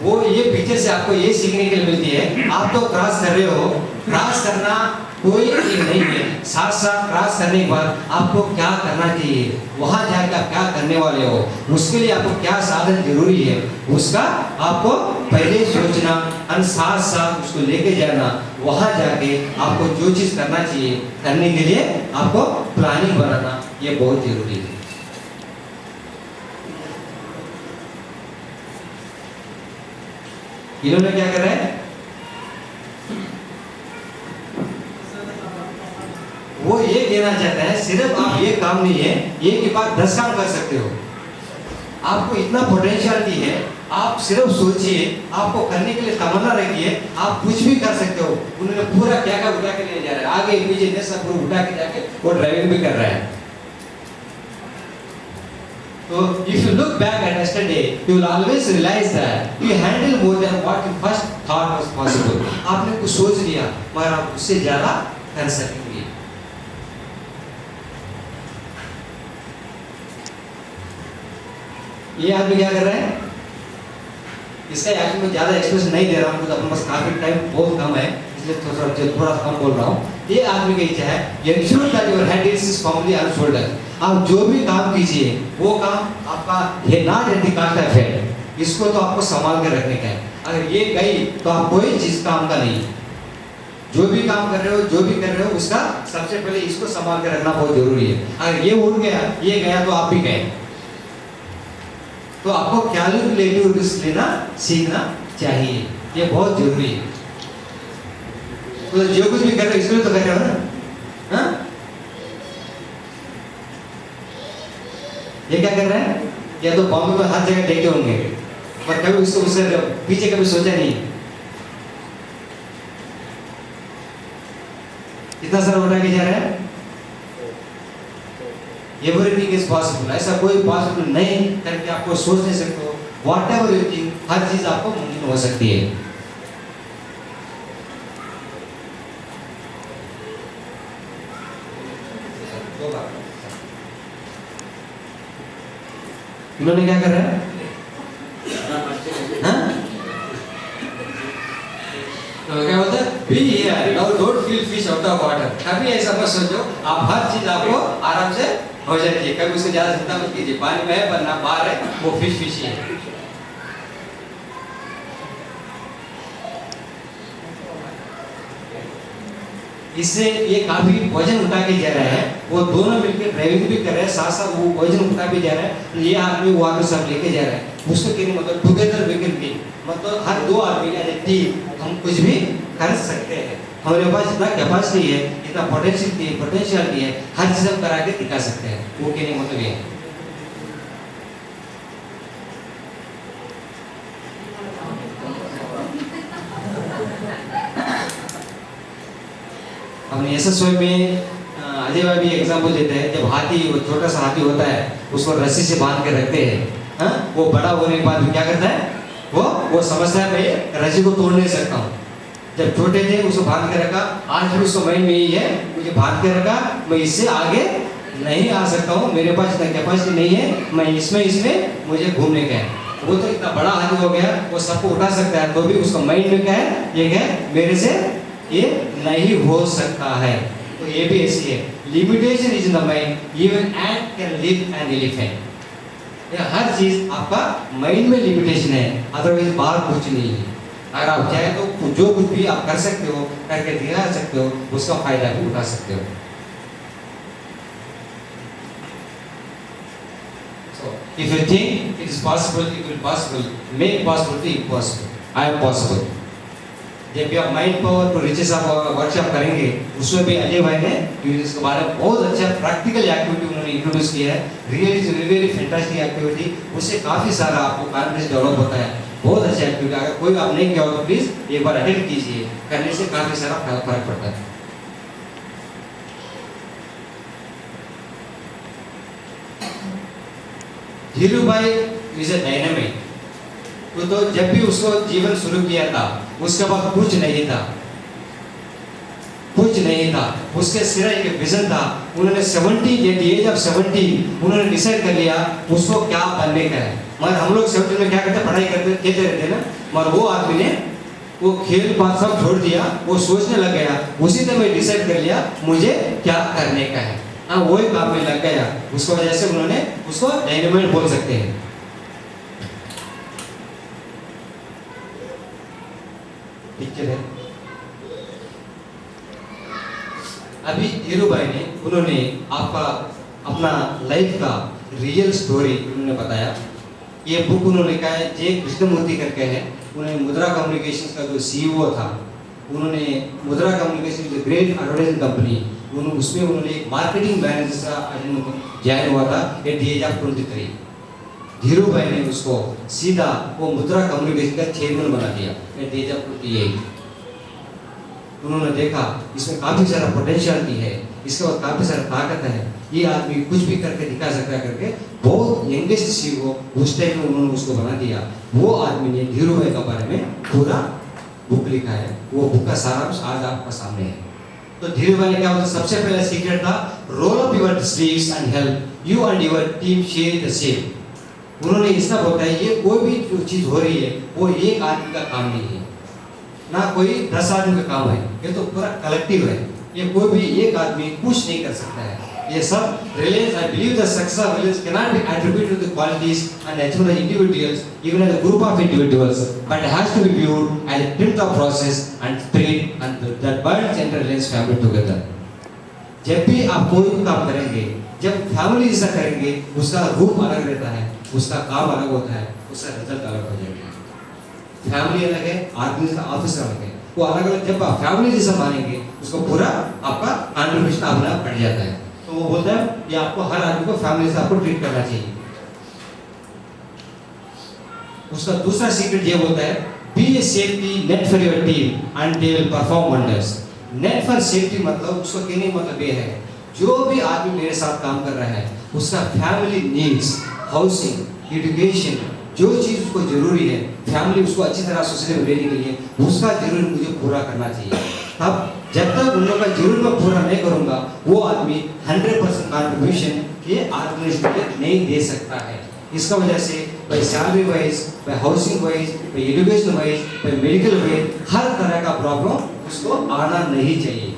S2: वो ये पिक्चर से आपको ये सीखने के लिए मिलती है, आप तो क्रॉस कर रहे हो, क्रॉस करना कोई एक नहीं है, साथ साथ क्रॉस करने के बाद आपको क्या करना चाहिए, वहाँ जाकर आप क्या करने वाले हो, उसके लिए आपको क्या साधन जरूरी है, उसका आपको पहले सोचना और साथ साथ उसको लेके जाना। वहाँ जाके आपको जो चीज़ करना चाहिए, करने के लिए आपको प्लानिंग बनाना ये बहुत जरूरी है। इन्होंने क्या कर रहे हैं, वो ये कहना चाहता है सिर्फ आप ये काम नहीं है, ये के बाद 10 काम कर सकते हो। आपको इतना पोटेंशियलिटी है, आप सिर्फ सोचिए, आपको करने के लिए तमन्ना रखिए, आप कुछ भी कर सकते हो। उन्होंने पूरा क्या क्या उठा के ले जा रहा है, आगे पीछे जैसा पूरा उठा के जाके वो ड्राइविंग भी कर रहा है। तो if you look back at yesterday, you will always realize that you handle more than what you first thought was possible. आपने कुछ सोच लिया, मगर आप उससे ज्यादा कर सकेंगे। ये आदमी क्या कर रहा है, इसका एक्चुअली मैं ज्यादा एक्सप्रेशन नहीं दे रहा हूँ, तो अपने पास काफी टाइम बहुत कम है, इसलिए थोड़ा कम बोल रहा हूँ। ये आदमी की इच्छा है, ensure that your hand is firmly on shoulder. आप जो भी काम कीजिए, वो काम आपका है not at the cost of head. इसको तो आपको संभाल के रखने का है। अगर ये गई तो आप कोई चीज काम का नहीं। जो भी काम कर रहे हो, जो भी कर रहे हो, उसका सबसे पहले इसको संभाल के रखना बहुत जरूरी है। अगर ये उड़ गया, ये गया, तो आप भी गए। तो आपको कैलकुलेटिव रिस्क लेना सीखना चाहिए, ये बहुत जरूरी है। तो जो कुछ भी कर रहे हो, इसलिए तो कर रहे हो ना, हाँ? ये क्या कर रहे हैं, या तो बॉम्बे में हर जगह देखे होंगे, पर कभी उससे पीछे कभी सोचा नहीं। कितना सारा उठा के जा रहा है, एवरीथिंग इज पॉसिबल। ऐसा कोई पॉसिबल नहीं करके आपको सोच नहीं सकते हो। वॉट एवर यू थिंक, हर चीज आपको मुमकिन हो सकती है। इन्होंने क्या कर रहा है, तो क्या होता है, be here now, don't feel fish out of water. कभी ऐसा मत सोचो, आप हर चीज आपको आराम से हो जाती है। कभी उसको ज्यादा चिंता मत कीजिए, पानी में है पर ना बाहर है, वो फिश ही है। इससे ये काफी वजन उठा के जा रहा है, वो दोनों मिलकर ड्राइविंग भी कर रहे हैं, साथ साथ वो वजन उठा भी जा रहा है। ये आदमी वो आदमी सब लेके जा रहा है। उसको कहने मतलब टुगेदर वी कैन बी, मतलब हर दो आदमी एज ए टीम हम कुछ भी कर सकते हैं। हमारे पास इतना कैपेसिटी है, इतना पोटेंशियल है, हर चीज हम करा के दिखा सकते हैं। वो कहने मतलब ये है। हमने एसएसवाई में अजय भाई भी एग्जाम्पल देते हैं, जब हाथी, वो छोटा सा हाथी होता है, उसको रस्सी से बांध के रखते हैं, हाँ? वो बड़ा होने के बाद क्या करता है, वो समझता है मैं रस्सी को तोड़ नहीं सकता हूँ। जब छोटे थे उसको बांध के रखा, आज भी उसको माइंड में यही है, मुझे बांध के रखा, मैं इससे आगे नहीं आ सकता हूँ, मेरे पास इतना कैपेसिटी नहीं है, मैं इसमें मुझे घूमने का है। वो तो इतना बड़ा हाथी हो गया, वो सबको उठा सकता है, तो भी उसका माइंड में क्या है, ये क्या है, मेरे से ये नहीं हो सकता है। तो ये भी ऐसी है, limitation is in the mind, even ant can live an elephant. ये हर चीज आपका माइंड में लिमिटेशन है, अदरवाइज बाहर कुछ नहीं है। अगर आप चाहे तो जो कुछ भी आप कर सकते हो, करके दिखा सकते हो, उसका फायदा भी उठा सकते हो। So, if you think it is possible, it will possible. Make possibility impossible. I am possible. जब भी आप माइंड पावर टू रिचेस आप वर्कशॉप करेंगे, उसमें भी अजय भाई ने इसके बारे में बहुत अच्छा प्रैक्टिकल एक्टिविटी उन्होंने इंट्रोड्यूस किया है। रियली वेरी फैंटास्टिक एक्टिविटी, उससे काफ़ी सारा आपको कॉन्फिडेंस डेवलप होता है। बहुत अच्छा एक्टिविटी, अगर कोई आप नहीं किया हो तो प्लीज़ एक बार अटेंड कीजिए, करने से काफ़ी सारा फर्क पड़ता है। धीरू भाई इज ए डायनामिक। तो जब भी उसको जीवन शुरू किया था, उसके बाद कुछ नहीं था, उसके सिर एक विजन था। उन्होंने 70 एट एज ऑफ 70 उन्होंने डिसाइड कर लिया उसको क्या बनने का है। मगर हम लोग 70 में क्या करते, पढ़ाई करते खेलते रहते ना, मगर वो आदमी ने वो खेल बात सब छोड़ दिया, वो सोचने लग गया, उसी ने मैं डिसाइड कर लिया मुझे क्या करने का है। हाँ, वही काम में लग गया, उसको वजह से उन्होंने उसको डायनामाइट बोल सकते हैं। पिक्चर है अभी धीरू भाई ने, उन्होंने आपका अपना लाइफ का रियल स्टोरी उन्होंने बताया। ये बुक उन्होंने लिखा है, जे कृष्णमूर्ति करके है। उन्होंने मुद्रा कम्युनिकेशंस का जो सीईओ था, उन्होंने मुद्रा कम्युनिकेशन जो ग्रेट एडवर्टाइजिंग कंपनी, उसमें उन्होंने एक मार्केटिंग मैनेजर का ज्वाइन हुआ था एट द एज ऑफ 23। धीरू भाई ने उसको सीधा वो मुद्रा कम्युनिकेशन का चेयरमैन बना दिया एट द एज ऑफ 28। उन्होंने देखा इसमें काफ़ी सारा पोटेंशियलिटी है, इसके बाद काफ़ी सारा ताकत है, ये आदमी कुछ भी करके दिखा सकता है करके बहुत यंगेस्ट सीईओ उस टाइम में उन्होंने उसको बना दिया। वो आदमी ने धीरू भाई के बारे में पूरा बुक लिखा है, वो बुक का सारांश आज आपका सामने है। तो धीरू भाई ने क्या बोला, सबसे पहला सीक्रेट था roll up your sleeves and help you and your team share the same. उन्होंने इसका बताया ये कोई भी जो चीज़ हो रही है वो एक आदमी का काम नहीं है, ना कोई 10 आदमी का काम है, ये तो पूरा कलेक्टिव है। ये कोई भी एक आदमी कुछ नहीं कर सकता है। ये सब Reliance, I believe the success of Reliance cannot be attributed to the qualities and achievement of individuals, even as a group of individuals, but it has to be viewed as a print of process and spirit and that binds entire Reliance family together. जब भी आप कोई भी काम करेंगे, जब family ऐसा करेंगे, उसका रूप अलग रहता है, उसका काम अलग होता है, उसका रिजल्ट अलग हो जाएगा। फैमिली अलग है, आदमी का ऑफिस अलग है, वो अलग अलग। जब आप फैमिली जैसा मानेंगे, उसको पूरा आपका कंट्रीब्यूशन अपना बढ़ जाता है। तो वो बोलता है कि आपको हर आदमी को फैमिली से आपको ट्रीट करना चाहिए। उसका दूसरा सीक्रेट ये बोलता है be a safety net for your team and they will perform wonders. Net for safety मतलब उसको कहने मतलब ये है, जो भी आदमी मेरे साथ काम कर रहा है उसका फैमिली नीड्स, हाउसिंग, एजुकेशन, जो चीज़ उसको जरूरी है, फैमिली उसको अच्छी तरह सोसाइटी में रहने के लिए उसका जरूर मुझे पूरा करना चाहिए। अब जब तक उन लोगों का जरूर मैं पूरा नहीं करूँगा, वो आदमी 100% कंट्रीब्यूशन ये ऑर्गेनाइजेशन के लिए नहीं दे सकता है। इसका वजह से भाई सैलरी वाइज, भाई हाउसिंग वाइज, भाई एजुकेशन वाइज, भाई मेडिकल वाइज, हर तरह का प्रॉब्लम उसको आना नहीं चाहिए।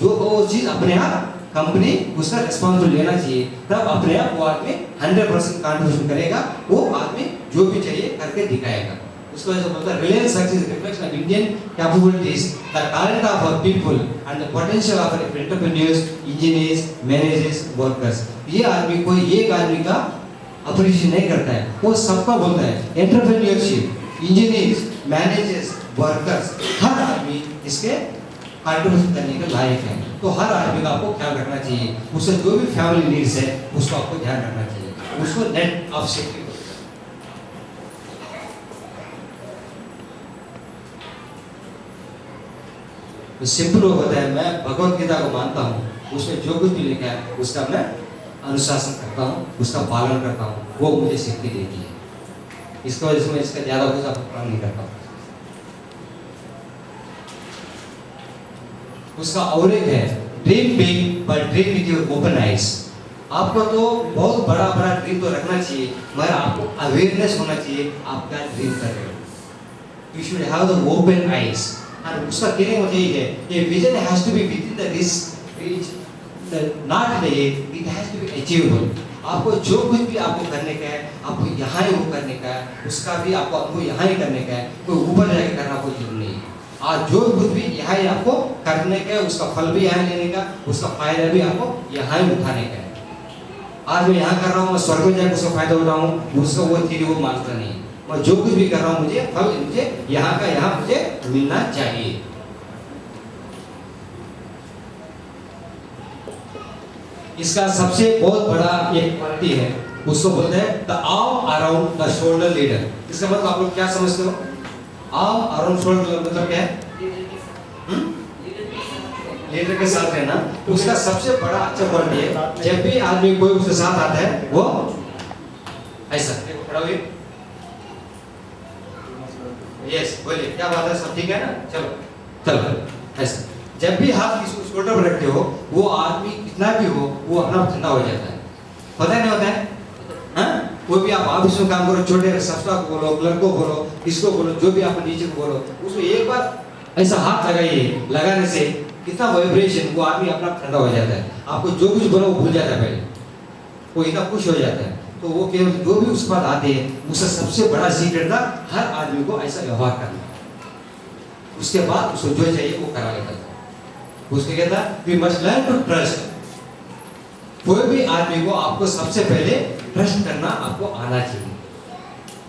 S2: जो वो चीज़ अपने आप कंपनी उसका रिस्पॉन्सिबिलिटी लेना चाहिए, तब अपने आप वो आदमी 100% कंट्रीब्यूशन करेगा, वो आदमी जो भी चाहिए करके दिखाएगा। उसको ऐसा बोलता है Reliance success reflection of Indian capabilities, the talent of our people and the potential of our entrepreneurs, engineers, managers, workers. ये आदमी कोई एक आदमी का अप्रिशिएट नहीं करता है, वो सबका बोलता है। एंटरप्रेन्योरशिप, इंजीनियर्स, मैनेजर्स, वर्कर्स, हर आदमी इसके कंट्रीब्यूशन करने के लायक है। तो हर आदमी का आपको ख्याल रखना चाहिए, उससे जो भी फैमिली नीड्स है उसको आपको ध्यान रखना चाहिए, उसको नेट ऑफ सेफ्टी। तो सिंपल होता है, मैं भगवत गीता को मानता हूँ, उसमें जो कुछ भी लिखा है उसका मैं अनुशासन करता हूँ, उसका पालन करता हूँ, वो मुझे शक्ति देती है। इसकी वजह से मैं इसका ज़्यादा कुछ आपको पालन नहीं करता हूँ। उसका और एक है dream big but dream with your open eyes. आपको तो बहुत बड़ा बड़ा ड्रीम तो रखना चाहिए, मगर आपको अवेयरनेस होना चाहिए आप क्या ड्रीम कर रहे हो। You should have the open eyes. और उसका कहने मुझे ये है, ये vision has to be within the reach, not the edge, it has to be achievable. आपको जो कुछ भी आपको करने का है, आपको यहाँ ही वो करने का है, उसका भी आपको यहाँ ही करने का है, कोई ऊपर जाके करना कोई जरूरी नहीं है। आज जो कुछ भी यहाँ ही आपको करने का है, उसका फल भी यहाँ लेने का, उसका फायदा भी आपको यहाँ ही उठाने का है। आज मैं यहाँ कर रहा हूँ, मैं स्वर्ग में जाकर उसका फायदा उठा हूँ, उसका वो चीज वो मानता नहीं। मैं जो कुछ भी कर रहा हूँ मुझे फल, मुझे यहाँ का यहाँ मुझे मिलना चाहिए। इसका सबसे बहुत बड़ा एक क्वालिटी है, उसको बोलते हैं the arm around the shoulder leader. इसका मतलब आप लोग क्या समझते हो? आर्म अराउंड शोल्डर मतलब क्या है? लीडर के साथ रहना। उसका सबसे बड़ा अच्छा क्वालिटी है, जब भी आदमी कोई उसके साथ आता है वो ऐसा खड़ा हुए, यस बोलिए क्या बात है, सब ठीक है ना, चलो चलो ऐसा। जब भी हाथ किसी शोल्डर पर रखते हो, वो आदमी कितना भी हो वो अपना ठंडा हो जाता है, पता नहीं होता है। हाँ, कोई भी आप ऑफिस में काम करो, छोटे सस्ता को बोलो, क्लर्क को बोलो, इसको बोलो, जो भी आप नीचे को बोलो, उसको एक बार ऐसा हाथ लगाइए, लगाने से कितना वाइब्रेशन, वो आदमी अपना ठंडा हो जाता है। आपको जो कुछ बोलो वो भूल जाता है, पहले वो इतना खुश हो जाता है। तो वो केवल जो भी उसके बाद आते हैं, उसका सबसे बड़ा सीक्रेट था हर आदमी को ऐसा व्यवहार करना। उसके बाद उसको जो चाहिए वो करा लेता था। उसके कहता we must learn to trust. कोई भी आदमी को आपको सबसे पहले ट्रस्ट करना आपको आना चाहिए।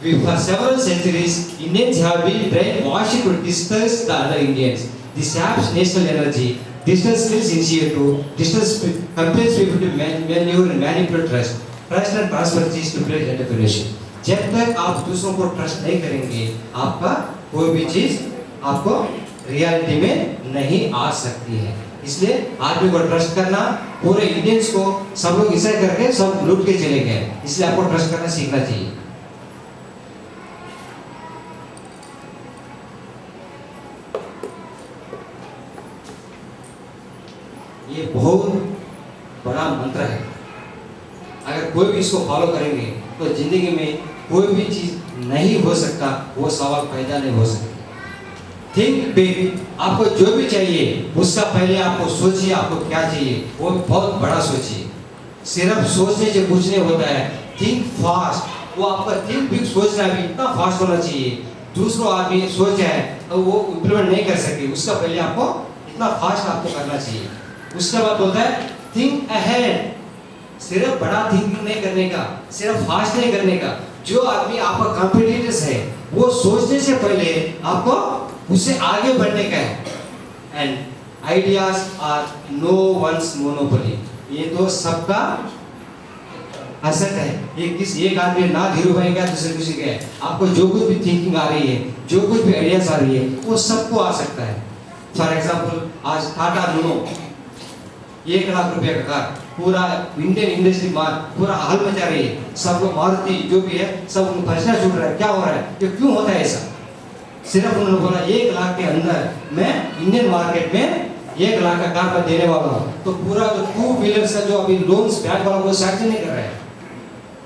S2: For several centuries, Indians have been brainwashed to distrust the other Indians. This saps national energy, digital skills initiative, compels people to maneuver and manipulate trust. Trust and transfer चीज to play entrepreneurship. जब तक आप दूसरों को trust नहीं करेंगे, आपका कोई भी चीज आपको रियलिटी में नहीं आ सकती है। इसलिए आदमी को ट्रस्ट करना, पूरे इंडियंस को सब लोग ऐसा करके सब लूट के चले गए, इसलिए आपको ट्रस्ट करना सीखना चाहिए। ये बहुत बड़ा मंत्र है, अगर कोई भी इसको फॉलो करेंगे तो जिंदगी में कोई भी चीज नहीं हो सकता, वो सवाल पैदा नहीं हो सकता। थिंक बिग, आपको जो भी चाहिए उसका पहले आपको सोचिए आपको क्या चाहिए, वो बहुत बड़ा सोचिए। सिर्फ सोचने से कुछ नहीं होता है। थिंक फास्ट, वो आपका थिंक बिग सोचना भी इतना फास्ट होना चाहिए, दूसरों आदमी सोचा है तो वो इम्प्लीमेंट नहीं कर सके, उसका पहले आपको इतना फास्ट आपको करना चाहिए। उसके बाद बोलता है थिंक अहेड, सिर्फ बड़ा थिंकिंग नहीं करने का, सिर्फ फास्ट नहीं करने का। जो आदमी आपका कॉम्पिटिटर्स है वो सोचने से पहले आपको उससे आगे बढ़ने का है। And ideas are no one's monopoly, ये तो सबका असर है। एक आदमी ना धीरू भाई का दूसरे किसी का है। आपको जो कुछ भी थिंकिंग आ रही है, जो कुछ भी आइडियाज आ रही है, वो सबको आ सकता है। फॉर एग्जाम्पल आज टाटा लूनो 1 लाख रुपए का कार, पूरा इंडियन इंडस्ट्री पूरा हाल मचा रही है। सब लोग मारुति जो भी है सब उनको फैसला छूट रहा है, क्या हो रहा है, ये क्यों होता है ऐसा? सिर्फ उन्होंने बोला 1 लाख के अंदर मैं इंडियन मार्केट में 1 लाख का कार मैं देने वाला हूँ। तो पूरा जो 2 व्हीलर्स का जो अभी लोन्स बैंक वाला कोई सैंक्शन नहीं कर रहा है,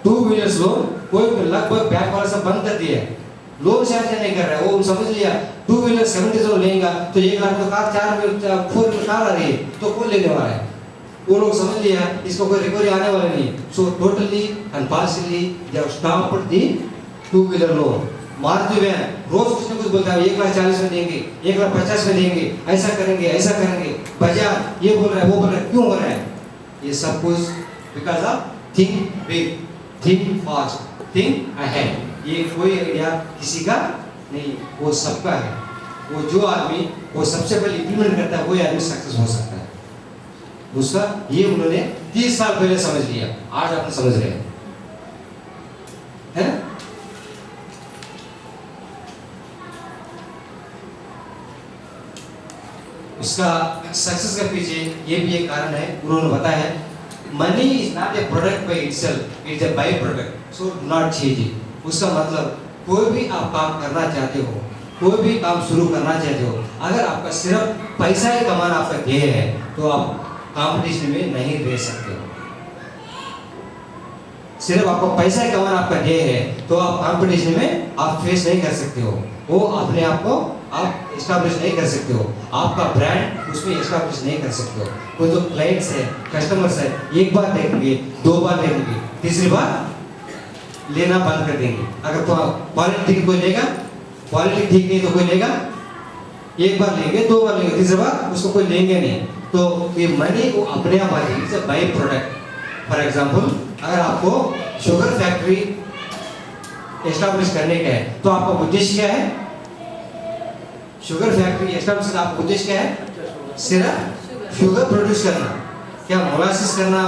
S2: 2 व्हीलर्स लोन कोई लगभग बैंक वाला सब बंद कर दिया है, लोन सैंक्शन नहीं कर रहा है। वो समझ लिया 2 व्हीलर 70 लेगा तो 1 लाख तो कार 4 कार आ रही है तो कौन लेने वाला है? वो लोग समझ लिया इसको कोई रिकवरी आने वाला नहीं। So totally and partially they have stopped the 2 wheeler loan. Maruti van रोज कुछ न कुछ बोलता है 1,40,000 में देंगे, 1,50,000 में देंगे, ऐसा करेंगे। बाजार ये बोल रहा है, वो बोल रहा है, क्यों हो रहा है? ये सब कुछ because of think big, think fast, think ahead. ये कोई आइडिया किसी का नहीं, वो सबका है। वो जो आदमी वो सबसे पहले इम्प्लीमेंट करता है वही आदमी सक्सेस हो सकता है। उसका ये उन्होंने 30 साल पहले समझ लिया, आज आपने समझ रहे हैं, है? उसका सक्सेस के पीछे ये भी एक कारण है, उन्होंने बताया है money is not a product by itself, it is a by product, so do not change it. उसका मतलब कोई भी आप काम करना चाहते हो, कोई भी काम शुरू करना चाहते हो, अगर आपका सिर्फ पैसा ही कमाना आपका ध्येय है तो आप कंपटीशन में नहीं रह सकते हो। सिर्फ आपको पैसा ही कमाना आपका ध्येय है तो आप कंपटीशन में आप फेस नहीं कर सकते हो, वो अपने आप को आप एस्टैब्लिश नहीं कर सकते हो, आपका ब्रांड उसमें एस्टैब्लिश नहीं कर सकते हो। वो जो क्लाइंट्स है, कस्टमर्स है, एक बार देखेंगे, 2 बार देखेंगे, तीसरी बार लेना बंद कर देंगे। अगर क्वालिटी ठीक कोई लेगा, क्वालिटी ठीक नहीं तो कोई लेगा, एक बार लेंगे, 2 बार लेंगे, तीसरी बार उसको कोई लेंगे नहीं। तो ये मनी को अपने आप आती है बाय प्रोडक्ट। फॉर एग्जाम्पल अगर आपको शुगर फैक्ट्री एस्टैब्लिश करने का है तो आपका उद्देश्य क्या है? शुगर फैक्ट्री एस्टैब्लिश का आपका उद्देश्य क्या है? सिर्फ शुगर प्रोड्यूस करना, क्या मोलासिस करना,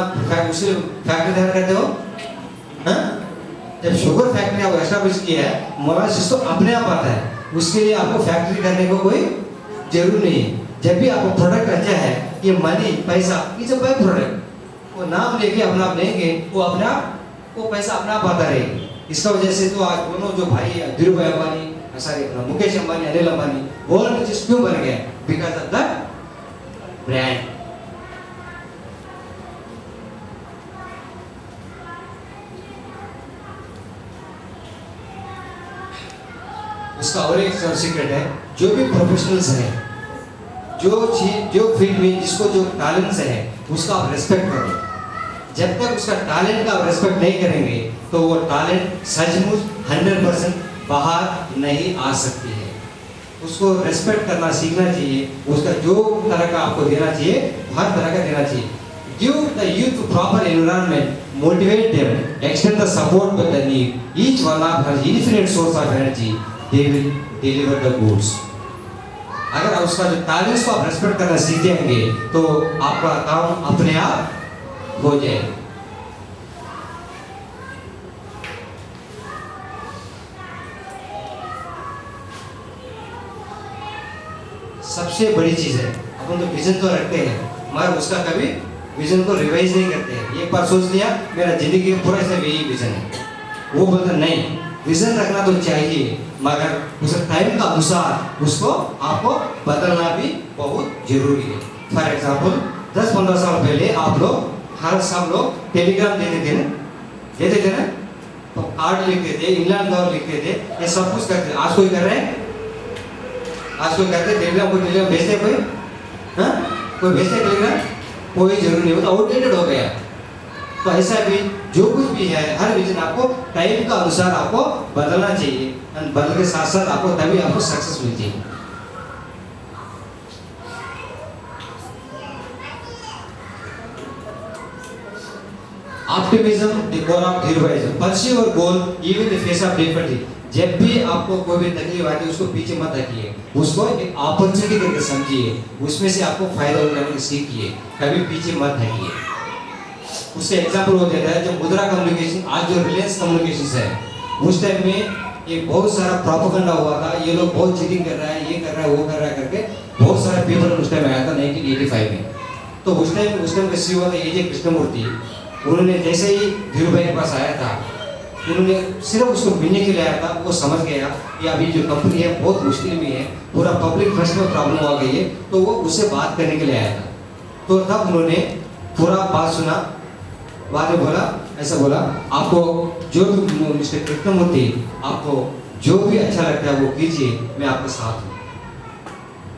S2: उसे फैक्ट्री तैयार करते हो? हाँ? जब शुगर फैक्ट्री आप एस्टैब्लिश किया है, मोलासिस तो अपने आप आता है, उसके लिए आपको फैक्ट्री करने को कोई जरूर नहीं है। जब भी आपको प्रोडक्ट अच्छा है, ये मनी पैसा इज अ बाय प्रोडक्ट, वो नाम लेके अपना आप लेंगे, वो अपने आप वो पैसा अपना आप आता रहेगा। इसका वजह से तो आज दोनों जो भाई है Dhirubhai Ambani, sorry Mukesh Ambani, Anil Ambani world richest क्यों बन गए? Because of the brand. उसका और एक सीक्रेट है, जो भी प्रोफेशनल्स हैं, जो फील्ड में जिसको जो टैलेंट्स है उसका आप रेस्पेक्ट करो। जब तक उसका टैलेंट का आप रेस्पेक्ट नहीं करेंगे तो वो टैलेंट सचमुच 100% बाहर नहीं आ सकती है। उसको रेस्पेक्ट करना सीखना चाहिए, उसका जो तरह का आपको देना चाहिए हर तरह का देना चाहिए। give the youth proper environment, motivate them, extend the support with the need. Each one of has infinite source of energy. They will deliver the goods. अगर आप उसका जो टैलेंट्स को आप रेस्पेक्ट करना सीख जाएंगे तो आपका काम अपने आप हो जाएगा. सबसे बड़ी चीज है अपन तो विजन तो रखते हैं मगर उसका कभी विजन को रिवाइज नहीं करते हैं. एक बार सोच लिया मेरा जिंदगी का पूरा सिर्फ यही विजन है, वो बोलते नहीं, विजन रखना तो चाहिए मगर उस टाइम का अनुसार उसको आपको बदलना भी बहुत जरूरी है. फॉर एग्जाम्पल 10-15 साल पहले आप लोग सब लोग टेलीग्राम देते थे ना, तो कार्ड लिखते थे, इंग्लैंड दौर लिखते थे, ये सब कुछ करते थे. आज कोई कर रहे हैं? आज कोई करते टेलीग्राम? कोई टेलीग्राम भेजते कोई? हाँ, कोई भेजते टेलीग्राम? कोई जरूरी नहीं, वो तो आउटडेटेड हो गया. तो ऐसा भी जो कुछ भी है हर विजन आपको टाइम का अनुसार आपको बदलना चाहिए और बदल के साथ साथ आपको तभी आपको सक्सेस मिलती है. Optimism the core of heroism. Pursue your goal even in the face of difficulty. जब भी आपको कोई भी तकलीफ आती है उसको पीछे मत रखिए, उसको एक अपॉर्चुनिटी करके समझिए, उसमें से आपको फायदा उठाने की सीखिए, कभी पीछे मत हटिए. उससे एग्जाम्पल वो देता है जब मुद्रा कम्युनिकेशन, आज जो रिलायंस कम्युनिकेशन है, उस टाइम में एक बहुत सारा प्रोपेगेंडा हुआ था, ये लोग बहुत चीटिंग कर रहा है, ये कर रहा है, वो कर रहा है करके बहुत सारे पेपर उस टाइम आया था 1985 में. तो उस टाइम का सीईओ था एजे कृष्णमूर्ति. उन्होंने जैसे ही धीरू भाई के पास आया था, उन्होंने सिर्फ उसको मिलने के लिए आया था. वो समझ गया कि अभी जो कंपनी है बहुत मुश्किल में है, पूरा पब्लिक ट्रस्ट में प्रॉब्लम आ गई है, तो वो उससे बात करने के लिए आया था. तो तब उन्होंने पूरा बात सुना, बाद में बोला, ऐसा बोला, आपको जो भी मिस्टर कृष्णमूर्ति, आपको जो भी अच्छा लगता है वो कीजिए, मैं आपके साथ हूँ.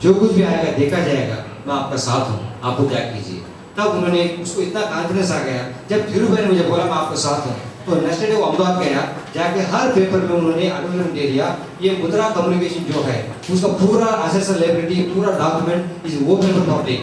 S2: जो कुछ भी आएगा देखा जाएगा, मैं आपका साथ हूँ, आपको क्या कीजिए. तब उन्होंने उसको इतना कॉन्फिडेंस आ गया. जब धीरू भाई ने मुझे बोला मैं आपके साथ हूँ, तो नेक्स्ट डे वो अहमदाबाद गया, जाके हर पेपर में उन्होंने एडवर्टाइजमेंट दे दिया. ये मुद्रा कम्युनिकेशन जो है उसका पूरा असेसर लाइब्रेरी, पूरा document is open for public.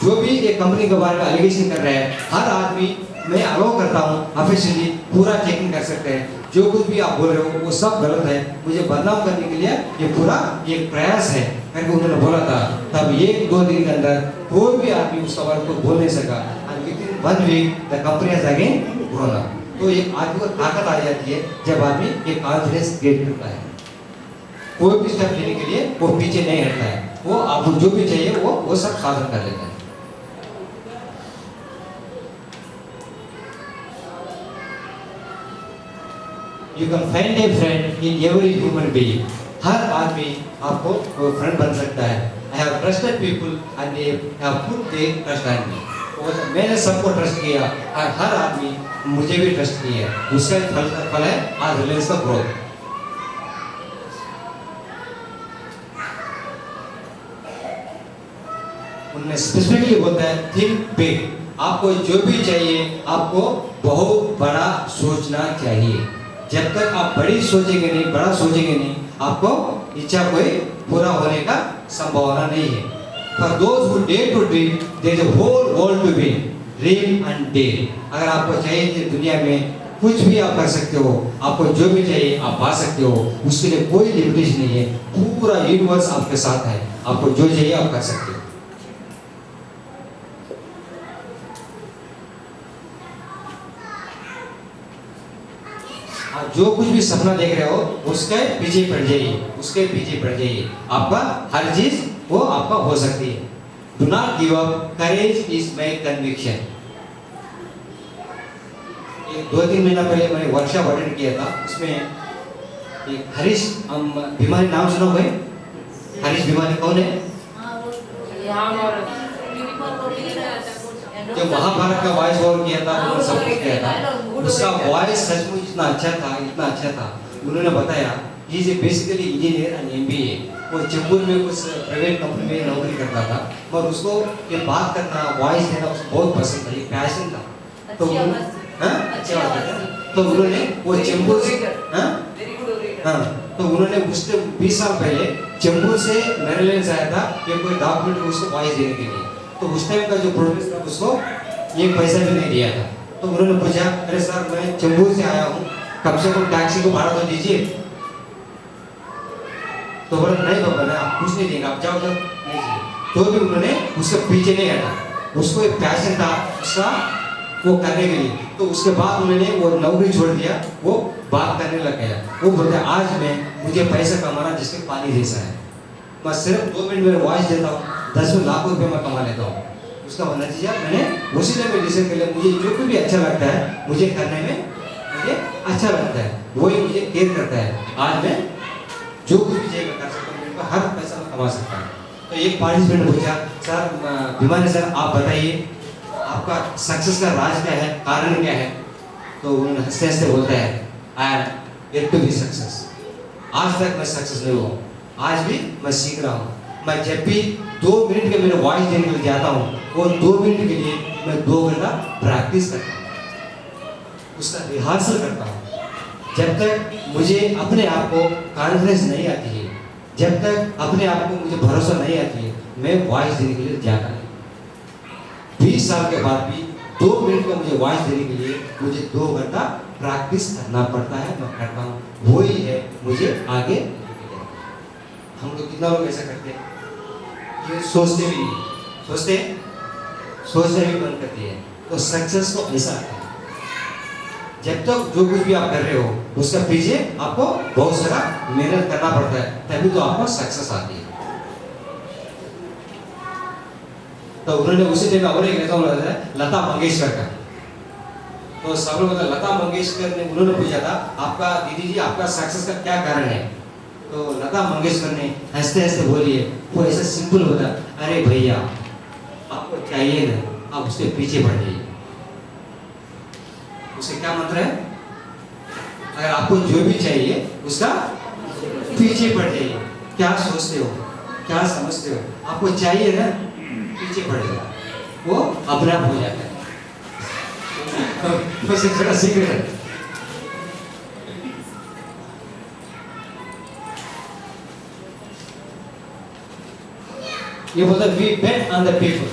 S2: जो भी एक कंपनी के बारे में एलिगेशन कर रहा है, हर आदमी मैं अलाउ करता हूँ ऑफिशियली, पूरा चेकिंग कर सकते हैं. जो कुछ भी आप बोल रहे हो वो सब गलत है, मुझे बदनाम करने के लिए ये पूरा ये प्रयास है करके उन्होंने बोला था. तब 1-2 दिन के अंदर कोई भी आदमी उस सवाल को बोल नहीं सका. And within 1 week the company has again grown up. तो एक आदमी को ताकत आ जाती है जब आदमी एक कॉन्फिडेंस क्रिएट करता है. कोई भी स्टेप लेने के लिए वो पीछे नहीं हटता है, वो आपको जो भी चाहिए वो सब साधन कर लेता है. You can find a friend in every human being. हर आदमी आपको फ्रेंड बन सकता है. I have trusted people and they have put their trust on me. मैंने सबको ट्रस्ट किया और हर आदमी मुझे भी ट्रस्ट किया. उसका फल है आज रिलायंस का ग्रोथ. उन्होंने स्पेसिफिकली बोलता है थिंक बिग. आपको जो भी चाहिए आपको बहुत बड़ा सोचना चाहिए. जब तक आप बड़ी सोचेंगे नहीं, बड़ा सोचेंगे नहीं, आपको इच्छा कोई पूरा होने का संभावना नहीं है. For those who dare to dream, there is a whole world to win. Dream and dare. अगर आपको चाहिए कि दुनिया में कुछ भी आप कर सकते हो, आपको जो भी चाहिए आप पा सकते हो, उसके लिए कोई लिमिटेशन नहीं है. पूरा यूनिवर्स आपके साथ है, आपको जो चाहिए आप कर सकते हो. जो कुछ भी सपना देख रहे हो उसके पीछे पड़ जाइए, उसके पीछे पड़ जाइए. आपका हर चीज वो आपका हो सकती है. Do not give up, courage is my conviction. 2-3 महीना पहले मैंने वर्कशॉप अटेंड किया था. उसमें एक हरीश भिमानी, नाम सुना भाई? हरीश भिमानी कौन है? जो महाभारत का वॉइस ओवर किया था, उन्होंने सब कुछ किया था. उसका वॉइस सचमुच इतना अच्छा था. उन्होंने बताया is a basically engineer and MBA. वो चेंबूर में कुछ प्राइवेट कंपनी में नौकरी करता था, पर उसको ये बात करना, वॉइस देना उसको बहुत पसंद था, ये पैशन था. तो अच्छा बात है. तो उन्होंने वो चेंबूर से तो उन्होंने उससे 20 साल पहले चेंबूर से मैरीलैंड आया था कि कोई डॉक्यूमेंट उसको वॉइस देने के लिए. तो उस टाइम का जो प्रोड्यूसर उसको एक पैसा भी नहीं दिया था। तो उन्होंने पूछा, अरे सर मैं चेंबूर से आया हूँ, कम से कम टैक्सी को भाड़ा तो दीजिए। तो बोला नहीं बाबा मैं आप कुछ नहीं देंगे, आप जाओ नहीं चाहिए। तो भी उन्होंने उसके पीछे नहीं हटा, उसको एक पैशन था उसका वो करने के लिए। तो उसके बाद उन्होंने वो नौकरी छोड़ दिया, वो बात करने लग गया। वो बोलते आज मैं मुझे पैसा कमाना जिसके पानी जैसा है, मैं सिर्फ 2 मिनट में वॉइस देता हूँ, 10 में लाखों रुपये मैं कमा लेता हूँ। उसका नतीजा मैंने उसी ने डिसीजन कर लिया, मुझे जो भी अच्छा लगता है मुझे करने में मुझे अच्छा लगता है, वही मुझे केयर करता है। आज मैं जो कुछ भी चाहिए मैं कर सकता हूँ, मेरे हर पैसा मैं कमा सकता हूँ। तो एक पार्टिसिपेंट पूछा, सर भिमानी सर आप बताइए आपका सक्सेस का राज क्या है, कारण क्या है? तो उन्होंने हंसते हंसते बोलता है, I am yet to be success. आज तक मैं सक्सेस नहीं हुआ, आज भी मैं सीख रहा हूँ। मैं जब भी 2 मिनट के मेरे वॉइस देने के लिए जाता हूँ, वो 2 मिनट के लिए मैं 2 घंटा प्रैक्टिस करता हूँ, उसका रिहर्सल करता हूँ। जब तक मुझे अपने आप को कॉन्फिडेंस नहीं आती है, जब तक अपने आप को मुझे भरोसा नहीं आती है, मैं वॉइस देने के लिए जाता नहीं। 20 साल के बाद भी 2 मिनट का मुझे वॉइस देने के लिए मुझे 2 घंटा प्रैक्टिस करना पड़ता है, मैं करता हूँ। वही है मुझे आगे। हम लोग कितना लोग ऐसा करते हैं, ये सोचते भी नहीं, सोचते भी बंद करती है। तो सक्सेस को ऐसा आता है, जब तक जो कुछ भी आप कर रहे हो उसका पीछे आपको बहुत सारा मेहनत करना पड़ता है, तभी तो आपको सक्सेस आती है। तो उन्होंने उसी जगह और एक एग्जाम्पल बताया है, लता मंगेशकर का। तो सब लोग बताया, लता मंगेशकर ने उन्होंने पूछा था, आपका दीदी जी आपका सक्सेस का क्या कारण है? तो लता मंगेशकर ने हंसते हंसते बोली है, वो ऐसा सिंपल होता, अरे भैया आपको चाहिए ना, आप उसके पीछे बढ़ जाइए। उसके क्या मंत्र है? अगर आपको जो भी चाहिए उसका पीछे बढ़ जाइए। क्या सोचते हो, क्या समझते हो, आपको चाहिए ना, पीछे बढ़ जाए, वो अपने आप हो जाता है। तो छोटा सीक्रेट है। ये बोलता we bet on the people.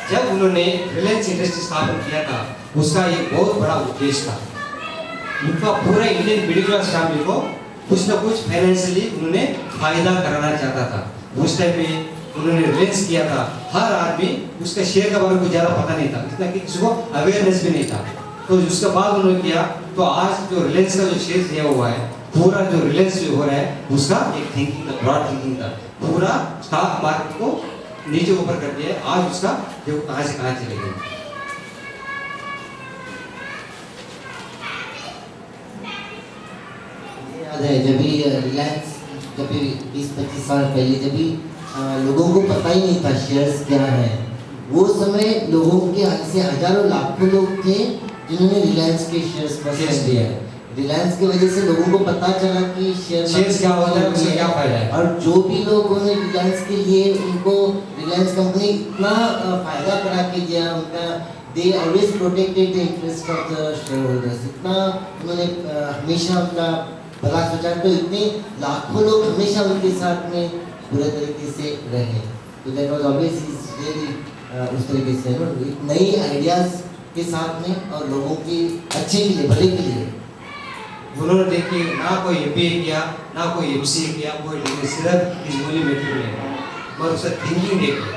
S2: जब उन्होंने रिलायंस इंडस्ट्री स्थापन किया था, उसका एक बहुत बड़ा उद्देश्य था, उनका पूरा इंडियन मिडिल क्लास फैमिली को कुछ ना कुछ फाइनेंशियली उन्होंने फायदा कराना चाहता था। उस टाइम में उन्होंने रिलायंस किया था, हर आदमी उसका शेयर के बारे में ज़्यादा पता नहीं था, इतना कि किसी को अवेयरनेस भी नहीं था। तो उसके बाद उन्होंने किया, तो आज जो रिलायंस का जो शेयर दिया हुआ है, पूरा जो रिलायंस जो हो रहा है उसका एक थिंकिंग था, ब्रॉड थिंकिंग था, पूरा स्टॉक मार्केट को नीचे ऊपर कर दिया। आज उसका जो कहाँ से कहाँ चले गए।
S1: याद है जब भी रिलायंस, जब भी 20-25 साल पहले जब भी लोगों को पता ही नहीं था शेयर्स क्या है, वो समय लोगों के ऐसे हजारों लाखों लोग थे जिन्होंने रिलायंस के शेयर्स परचेज किया है। रिलायंस की वजह से लोगों को पता चला कि
S2: शेयर्स क्या होता है, उससे क्या फायदा है।
S1: और जो भी लोगों ने रिलायंस के लिए, उनको रिलायंस कंपनी इतना फायदा करा के दिया, उनका they always protected the interest of the share holders, इतना उन्होंने हमेशा उनका भला सोचा। तो इतने लाखों लोग हमेशा उनके साथ में पूरे तरीके से रहे। तो that was always is really उस तरीके से नई आइडियाज के साथ में और लोगों की अच्छे के लिए, भले के लिए।
S2: उन्होंने देखिए ना कोई MBA किया, ना कोई MCA किया, कोई डिग्री, सिर्फ इस बोली में और उसका थिंकिंग देखिए।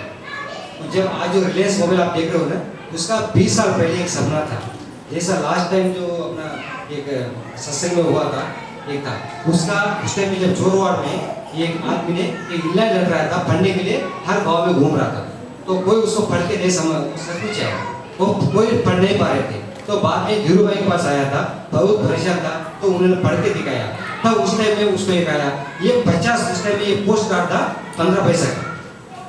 S2: तो जब आज जो रिलायंस मोबाइल आप देख रहे हो ना, उसका 20 साल पहले एक सपना था, जैसा लास्ट टाइम जो अपना एक सत्संग में हुआ था, एक था उसका। उस टाइम में जब जोरवाड़ में एक आदमी ने एक इंग्लैंड लड़ रहा था, पढ़ने के लिए हर गांव में घूम रहा था। तो कोई उसको पढ़ के नहीं समझ कुछ है, वो कोई पढ़ नहीं पा रहे थे। तो बाद में धीरू भाई के पास आया था, बहुत परेशान था, तो उन्होंने पढ़ के दिखाया। तब उस टाइम में उसको एक आया, ये 50 उस टाइम में ये पोस्ट कार्ड था 15 पैसे का,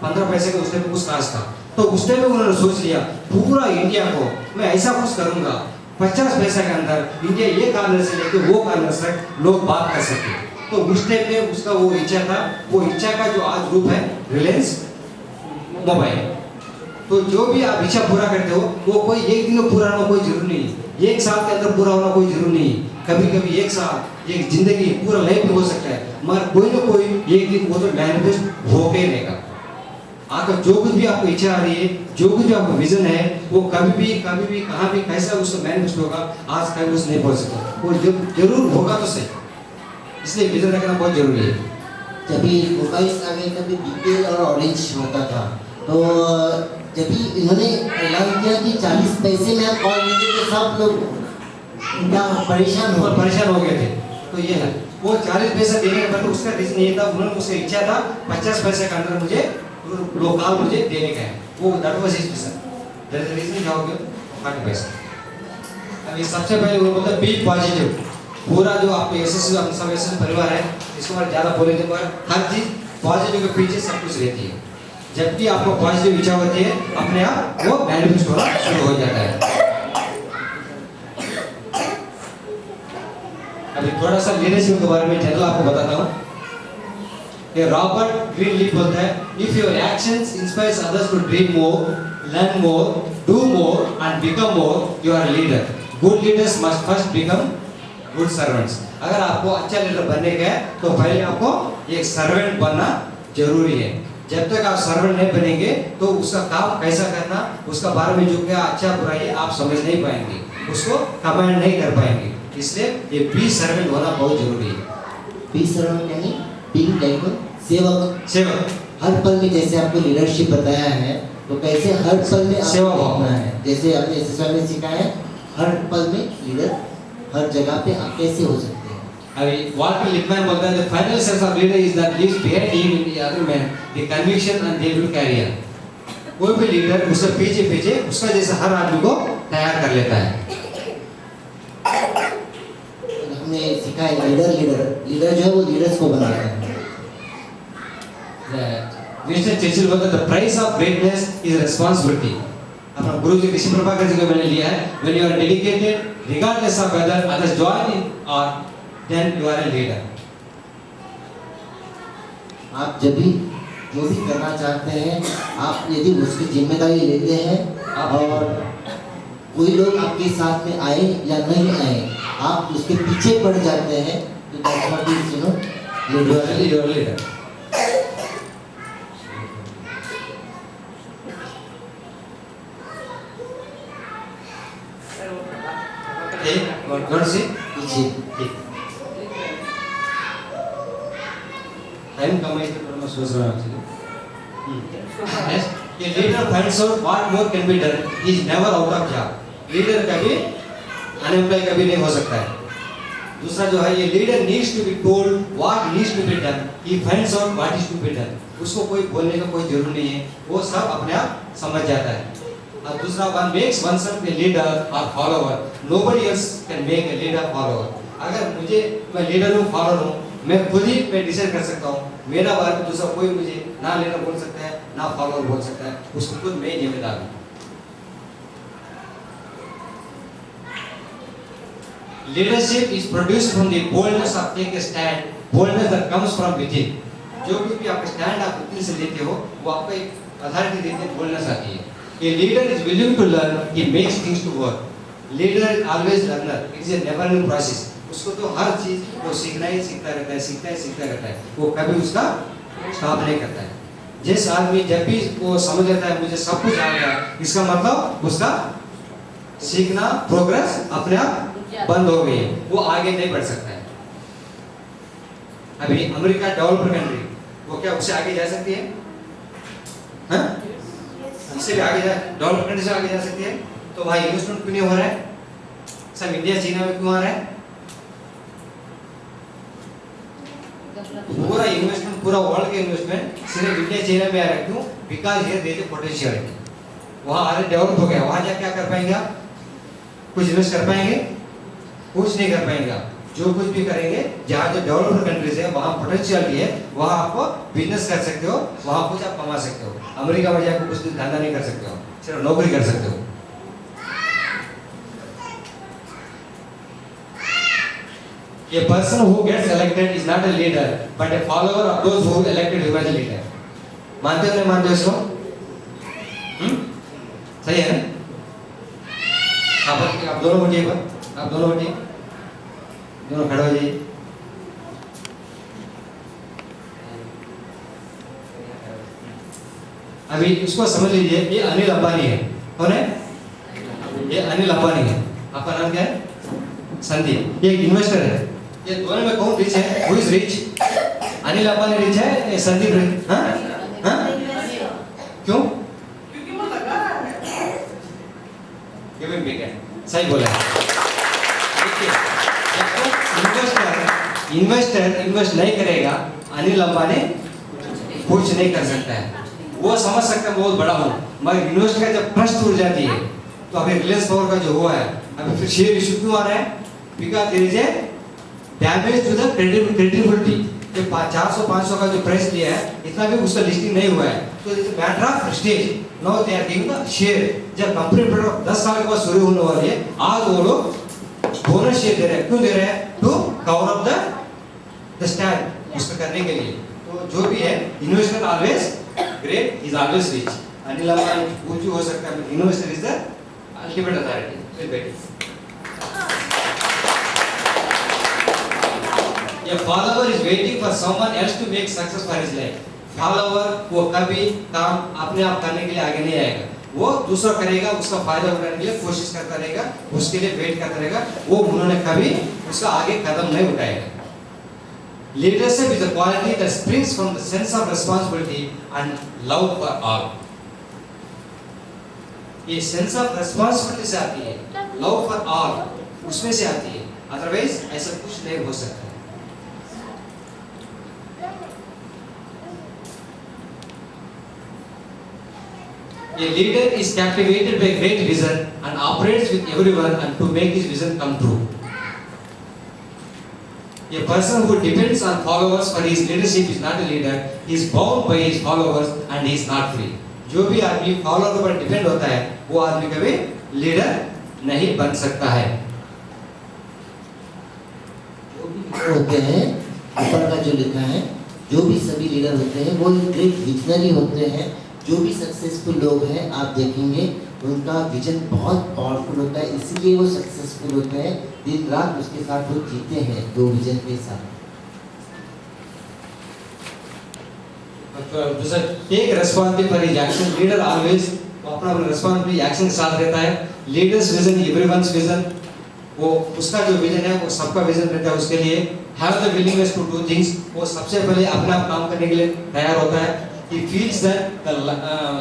S2: 15 पैसे का उस टाइम में कुछ काज था। तो उस टाइम में उन्होंने सोच लिया पूरा इंडिया को मैं ऐसा कुछ करूंगा 50 पैसे के अंदर इंडिया ये कॉर्नर से लेके वो कॉर्नर तक लोग बात कर सके। तो उस टाइम में उसका वो इच्छा था, वो इच्छा का जो आज रूप है रिलायंस मोबाइल। तो जो भी आप इच्छा पूरा करते हो, वो कोई एक दिन में पूरा होना कोई जरूरी नहीं, एक साल के अंदर पूरा होना कोई जरूरी नहीं, कभी कभी एक साल, एक जिंदगी, पूरा लाइफ भी हो सकता है, मगर कोई ना कोई एक दिन वो तो मैनिफेस्ट होके रहेगा। आपका जो कुछ भी आपको इच्छा आ रही है, जो कुछ भी आपका विजन है, वो कभी भी कहाँ भी कैसा उसका मैनिफेस्ट होगा, आज कभी उस नहीं पहुंच सकता, वो जरूर होगा तो सही। इसलिए विजन रखना बहुत जरूरी है।
S1: जब भी मोबाइल आगे कभी बीपीएल और ऑरेंज होता था, तो जब भी इन्होंने ऐलान किया कि 40 पैसे में आप कॉल लीजिए, तो सब लोग क्या परेशान
S2: हो गए थे। तो ये है, वो 40 पैसा देने के बाद उसका रीजन ये था, उन्होंने उसकी इच्छा था 50 पैसे के अंदर मुझे लोकल मुझे देने का है, वो that was his reason. That is the reason how you 40 पैसा। अभी सबसे पहले वो बोलता है बी पॉजिटिव। पूरा जो आपको एसएस हम सब एसएस परिवार है, इसको मैं ज़्यादा बोले तो हर चीज़ पॉजिटिव के पीछे सब कुछ रहती है। जब भी आपको पॉजिटिव इच्छा होती है, अपने आप वो मैनिफेस्ट होना शुरू हो जाता है। अभी थोड़ा सा लीडरशिप के बारे में जनरल आपको बताता हूँ कि रॉबर्ट ग्रीनलीफ बोलता है, if your actions inspires others to dream more, learn more, do more and become more, you are a leader. Good leaders must first become good servants. अगर आपको अच्छा लीडर बनने का है, तो पहले आपको एक सर्वेंट बनना जरूरी है। जब तक आप सर्वेंट नहीं बनेंगे, तो उसका काम कैसा करना, उसका बारे में जो क्या अच्छा बुराई है, आप समझ नहीं पाएंगे, उसको कमांड नहीं कर पाएंगे। इसलिए ये बी सर्वेंट होना बहुत जरूरी है।
S1: बी सर्वेंट यानी बीइंग लाइक
S2: सेवक।
S1: हर पल में, जैसे आपको लीडरशिप बताया है, तो कैसे हर पल में
S2: सेवा
S1: आपको
S2: भावना
S1: है, जैसे आपने एसएसआई में सीखा है, हर पल में लीडर, हर जगह पे आप कैसे हो सकते हैं।
S2: अभी वॉल्टर लिपमैन बोलता है, the final sense of leader is that leaves behind him in the other man the conviction and they will carry on। कोई भी लीडर उसके पीछे उसका जैसा हर आदमी को तैयार कर लेता है।
S1: हमने सीखा है लीडर जो है वो लीडर्स को बनाता है।
S2: विंस्टन चर्चिल बोलता है, the price of greatness is responsibility। अपना गुरु जी कृष्ण प्रभाकर जी को मैंने लिया है, when you are dedicated regardless of whether others join in or then you are a leader।
S1: आप जब भी जो भी करना चाहते हैं, आप यदि उसकी जिम्मेदारी लेते हैं और कोई लोग आपके साथ में आए या नहीं आए, आप उसके पीछे पड़ जाते हैं, तो that's what is, you know,
S2: leader। कौन सी
S1: पीछे
S2: टाइम कम है, तो मैं सोच रहा हूँ ये leader finds out what more can be done, he is never out of job. Leader कभी अनएम्प्लॉय कभी नहीं हो सकता है। दूसरा जो है, ये leader needs to be told what needs to be done, he finds out what is to be done. उसको कोई बोलने का कोई जरूरत नहीं है, वो सब अपने आप समझ जाता है। और दूसरा, one makes oneself a leader और follower, nobody else can make a leader follower. अगर मैं लीडर हूँ, फॉलोअर हूँ, मैं खुद ही मैं डिसाइड कर सकता हूँ, मेरा बारे में दूसरा कोई मुझे ना लीडर बोल सकता है ना फॉलोअर बोल सकता है, उसको खुद मैं जिम्मेदार हूँ। Leadership is produced from the boldness of take a stand, boldness that comes from within। जो कुछ भी आप स्टैंड आप खुद से लेते हो, वो आपको एक अथॉरिटी देते हैं, बोलनेस आती है। A leader is willing to learn, he makes things to work। Leader is always learner, it is a never ending process। उसको तो हर चीज वो सीखना ही सीखता रहता है, वो कभी उसका स्टॉप नहीं करता है। जिस आदमी जब भी वो समझ लेता है मुझे सब कुछ आ गया, इसका मतलब उसका सीखना प्रोग्रेस अपने आप बंद हो गई है, वो आगे नहीं बढ़ सकता है। अभी अमेरिका डेवलप्ड कंट्री, वो क्या उससे आगे जा सकती है? हाँ? इससे भी आगे जा, डेवलप्ड कंट्री से आगे जा सकती है। तो वहाँ इन्वेस्टमेंट क्यों नहीं हो रहा है? सब इंडिया चाइना में क्यों आ रहा है? पूरा इन्वेस्टमेंट, पूरा वर्ल्ड के इन्वेस्टमेंट सिर्फ इंडिया चाइना में आ रहा है। क्यों? Because here there is potential. वहाँ आगे डेवलप हो गया, वहाँ जाके क्या कर पाएंगे आप? कुछ इन्वेस्ट कर पाएंगे? कुछ नहीं कर पाएंगे आप। जो कुछ भी करेंगे, जहाँ जो डेवलप्ड कंट्रीज है वहाँ पोटेंशियल है, वहाँ आपको बिजनेस कर सकते हो, वहाँ कुछ आप कमा सकते हो। अमेरिका में जाकर कुछ धंधा नहीं कर सकते हो, सिर्फ नौकरी कर सकते हो। A person who gets elected is not a leader, but a follower of those who elected him as a leader। मानते हो नहीं मानते हो इसको? सही है ना? आप दोनों बैठिए पर, आप दोनों बैठिए, दोनों खड़े हो जाइए। अभी इसको समझ लीजिए, ये अनिल अंबानी है। कौन है? ये अनिल अंबानी है। आपका नाम क्या है? संदीप। ये एक इन्वेस्टर है। ये दोनों में कौन रिच है? Who is rich? Anil Ambani rich है या संदीप रिच? हाँ हाँ, क्यों?
S3: क्योंकि वो लगा है।
S2: ये भी ठीक है, सही बोला है। देखिए, इन्वेस्टर इन्वेस्ट नहीं करेगा, अनिल अंबानी कुछ नहीं कर सकता है। वो समझ सकता है बहुत बड़ा हूँ, मगर इन्वेस्टर का जब ट्रस्ट टूट जाती है, तो अभी रिलायंस पावर का जो हुआ है, अभी फिर शेयर इशू क्यों आ रहा है? Because there is a damage to the credibility. जो 400-500 का जो प्राइस लिया है, इतना भी उसका लिस्टिंग नहीं हुआ है, तो it's matter of prestige. Now they are giving the share. जब कंपनी प्रोडक्ट 10 साल के बाद शुरू होने वाली है, आज वो लोग बोनस शेयर दे रहे हैं। क्यों दे रहे हैं? To cover up the stand, उसको करने के लिए। तो जो भी है, investor always great, is always rich. Anil Ambani कुछ भी हो सकता है, investor is the ultimate authority. फिर बैठिए। A follower is waiting for someone else to make success for his life. Follower वो कभी काम अपने आप करने के लिए आगे नहीं आएगा, वो दूसरा करेगा, उसका फायदा उठाने के लिए कोशिश करता रहेगा, उसके लिए वेट करता रहेगा। वो उन्होंने कभी उसका आगे कदम नहीं उठाएगा। Leadership is a quality that springs from the sense of responsibility and love for all. ये sense of responsibility से आती है, love for all उसमें से आती है, अदरवाइज ऐसा कुछ नहीं हो सकता। A leader is captivated by great vision and operates with everyone and to make his vision come true. A person who depends on followers for his leadership is not a leader. He is bound by his followers and he is not free. जो भी आदमी follower पर depend होता है, वो आदमी कभी leader नहीं बन सकता है।
S1: जो भी लीडर होते हैं, ऊपर का जो लिखा है, जो भी सभी लीडर होते हैं, वो एक ग्रेट विजनरी होते हैं। जो भी सक्सेसफुल लोग हैं, आप देखेंगे उनका विजन बहुत पावरफुल होता है, इसीलिए वो सक्सेसफुल होते हैं। दिन रात उसके साथ वो जीते हैं, दो विजन के साथ।
S2: Take responsibility for his action. Leader always अपना रिस्पॉन्सिबिलिटी एक्शन के साथ रहता है। लीडर्स विजन एवरीवन्स विजन, वो उसका जो विजन है वो सबका विजन रहता है। उसके लिए have the willingness to do things, वो सबसे पहले अपना काम करने के लिए तैयार होता है। He feels that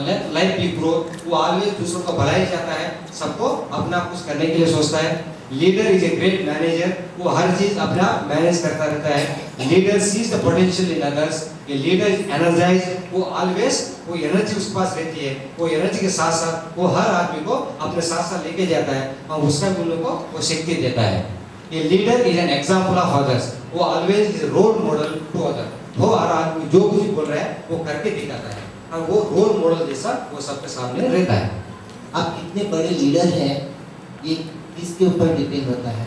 S2: let life be growth, वो ऑलवेज दूसरों का भलाई चाहता है, सबको अपना कुछ करने के लिए सोचता है। Leader is a great manager, वो हर चीज अपना मैनेज करता रहता है। Leader sees the potential in others. ये लीडर इज एनर्जाइज, वो ऑलवेज वो एनर्जी उसके पास रहती है, वो एनर्जी के साथ साथ वो हर आदमी को अपने साथ साथ लेके जाता है और उसका भी उन लोगों को वो शक्ति देता है। ये leader is an example of others, वो always is role model to other. वो हर आदमी जो कुछ बोल रहा है वो करके दिखाता है और वो रोल मॉडल जैसा वो सबके सामने रहता है।
S1: आप कितने बड़े लीडर हैं, ये किसके ऊपर डिपेंड होता है।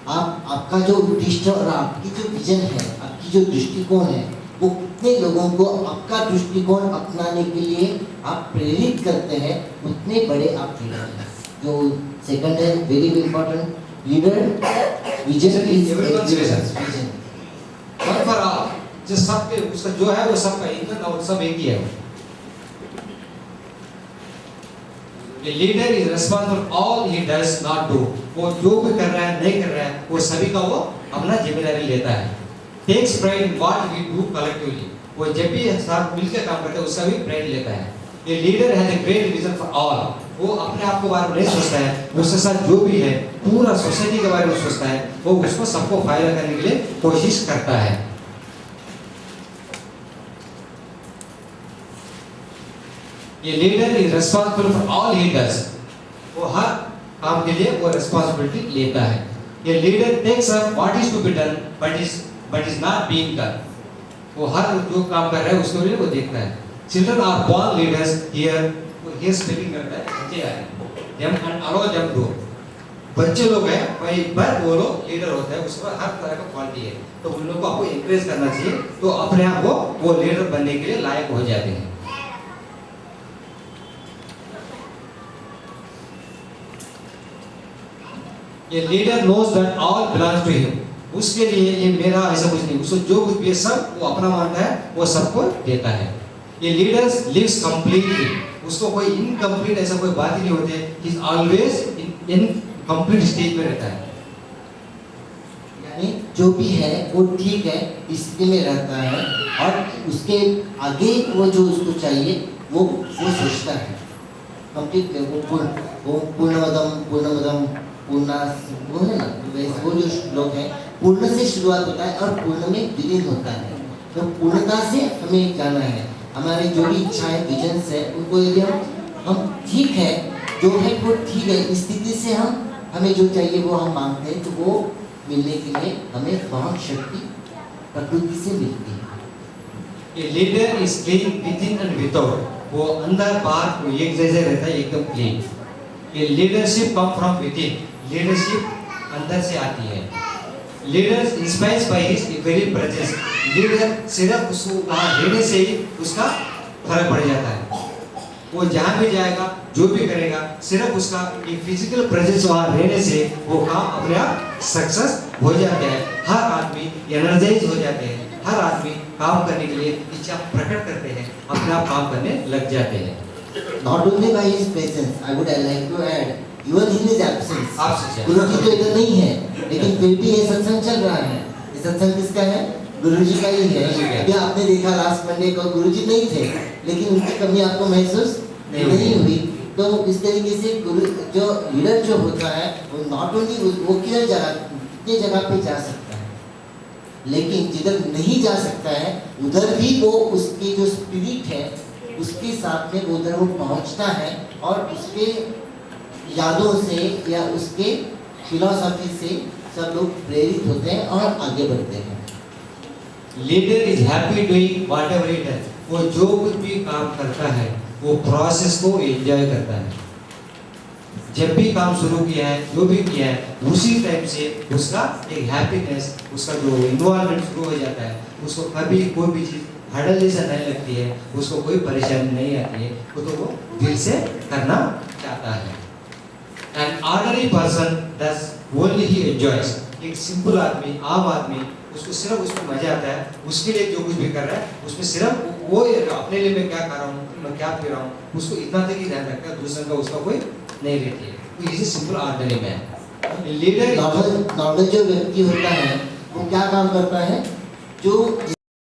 S1: आपका जो उद्देश्य और आपकी जो विजन है, आपकी जो दृष्टिकोण है, वो कितने लोगों को आपका दृष्टिकोण अपनाने के लिए आप प्रेरित करते हैं, उतने बड़े आप लीडर हैं। जो सेकंड है very important, leader vision is vision
S2: one for all, जो सबके उसका जो है वो सबका ईंधन और सब एक ही है। A leader is responsible for all he does not do. वो जो भी कर रहा है नहीं कर रहा है, वो सभी का वो अपना जिम्मेदारी लेता है। Takes pride in what we do collectively. वो जब भी साथ मिलकर काम करते हैं उसका भी प्राइड लेता है। A leader has a great vision for all. वो अपने आप के बारे में नहीं सोचता है, उसके साथ जो भी है पूरा सोसाइटी के बारे में सोचता है, वो उसको सबको फायदा करने के लिए कोशिश करता है। ये leader is responsible for all he does, वो हर काम के लिए वो रिस्पॉन्सिबिलिटी लेता है। ये leader takes up what is to be done but is not being done, वो हर जो काम कर रहा है उसके लिए वो देखता है। Children are born leaders here, वो हियर स्पीकिंग करता है, बच्चे आ रहे हैं, एंड अलो जम डू, बच्चे लोग हैं भाई, बट वो लोग लीडर होते हैं, उसमें हर तरह का क्वालिटी है, तो उन लोगों को आपको एनकरेज करना चाहिए, तो अपने आप वो लीडर बनने के लिए लायक हो जाते हैं। ये leader knows that all belongs to him, उसके लिए ये मेरा ऐसा कुछ नहीं, उसको जो कुछ भी सब वो अपना मानता है, वो सबको देता है। ये लीडर्स लिव्स कंप्लीटली, उसको कोई इनकम्प्लीट ऐसा कोई बात ही नहीं होती है, he is always in complete stage में रहता है।
S1: यानी जो भी है वो ठीक है स्थिति में रहता है और उसके आगे वो जो उसको चाहिए वो सोचता है कंप्लीट, वो पूर्णमदम पूर्णा, वो है ना, वो जो श्लोक है पूर्ण से शुरुआत होता है और पूर्ण में विलीन होता है। तो पूर्णता से हमें जाना है, हमारी जो भी इच्छाएं विजन्स है उनको यदि हम ठीक है जो है वो ठीक है स्थिति से हमें जो चाहिए वो हम मांगते हैं, तो वो मिलने के लिए हमें बहुत शक्ति प्रकृति से मिलती है।
S2: ये leader is clean with in and without, वो अंदर बाहर वो एक जैसे रहता है, एकदम क्लीन। ये leadership come from with in, leadership अंदर से आती है। Leaders inspired by his very presence, leader सिर्फ उसको वहाँ रहने से ही उसका फर्क पड़ जाता है। वो जहाँ भी जाएगा जो भी करेगा सिर्फ उसका एक फिजिकल प्रेजेंस वहाँ रहने से वो काम अपने आप सक्सेस हो जाते हैं। हर आदमी एनर्जाइज हो जाते हैं, हर आदमी काम करने के लिए इच्छा प्रकट करते हैं, अपने आप काम करने लग जाते हैं।
S1: Not only by his presence, I would like to add, even in his absence.
S2: Absence,
S1: गुरु जी तो इधर नहीं है, लेकिन फिर भी ये सत्संग चल रहा है। ये सत्संग किसका है? गुरु जी का ही है। अभी आपने देखा लास्ट मंडे को गुरु जी नहीं थे, लेकिन उनकी कमी आपको महसूस नहीं हुई। तो इस तरीके से गुरु जो लीडर जो होता है वो नॉट ओनली वो किधर कितने जगह पे जा सकता है, लेकिन जिधर नहीं जा सकता है उधर भी वो उसकी जो स्पिरिट है उसके साथ में उधर वो पहुंचता है और उसके यादों से या उसके फिलॉसफी से सब लोग प्रेरित होते हैं और आगे बढ़ते हैं।
S2: Leader is happy doing whatever it does, वो जो कुछ भी काम करता है वो प्रोसेस को एंजॉय करता है। जब भी काम शुरू किया है जो भी किया है उसी टाइम से उसका एक हैप्पीनेस, उसका जो इन्वॉल्वमेंट शुरू हो जाता है, उसको कभी कोई भी चीज़ हर्डल जैसा नहीं लगती है, उसको कोई परेशानी नहीं आती है, वो तो वो दिल से करना चाहता है। An ordinary person does only he enjoys, एक सिंपल आदमी आम आदमी उसको सिर्फ उसमें मजा आता है, उसके लिए जो कुछ भी कर रहा है उसमें सिर्फ वो अपने लिए मैं क्या कर रहा हूँ, मैं क्या पी रहा हूँ, उसको इतना तक ही ध्यान रखता है, दूसरे का उसका कोई नहीं रहती है। तो इसी simple ordinary man leader.
S1: Normal जो व्यक्ति होता है वो क्या काम करता है, जो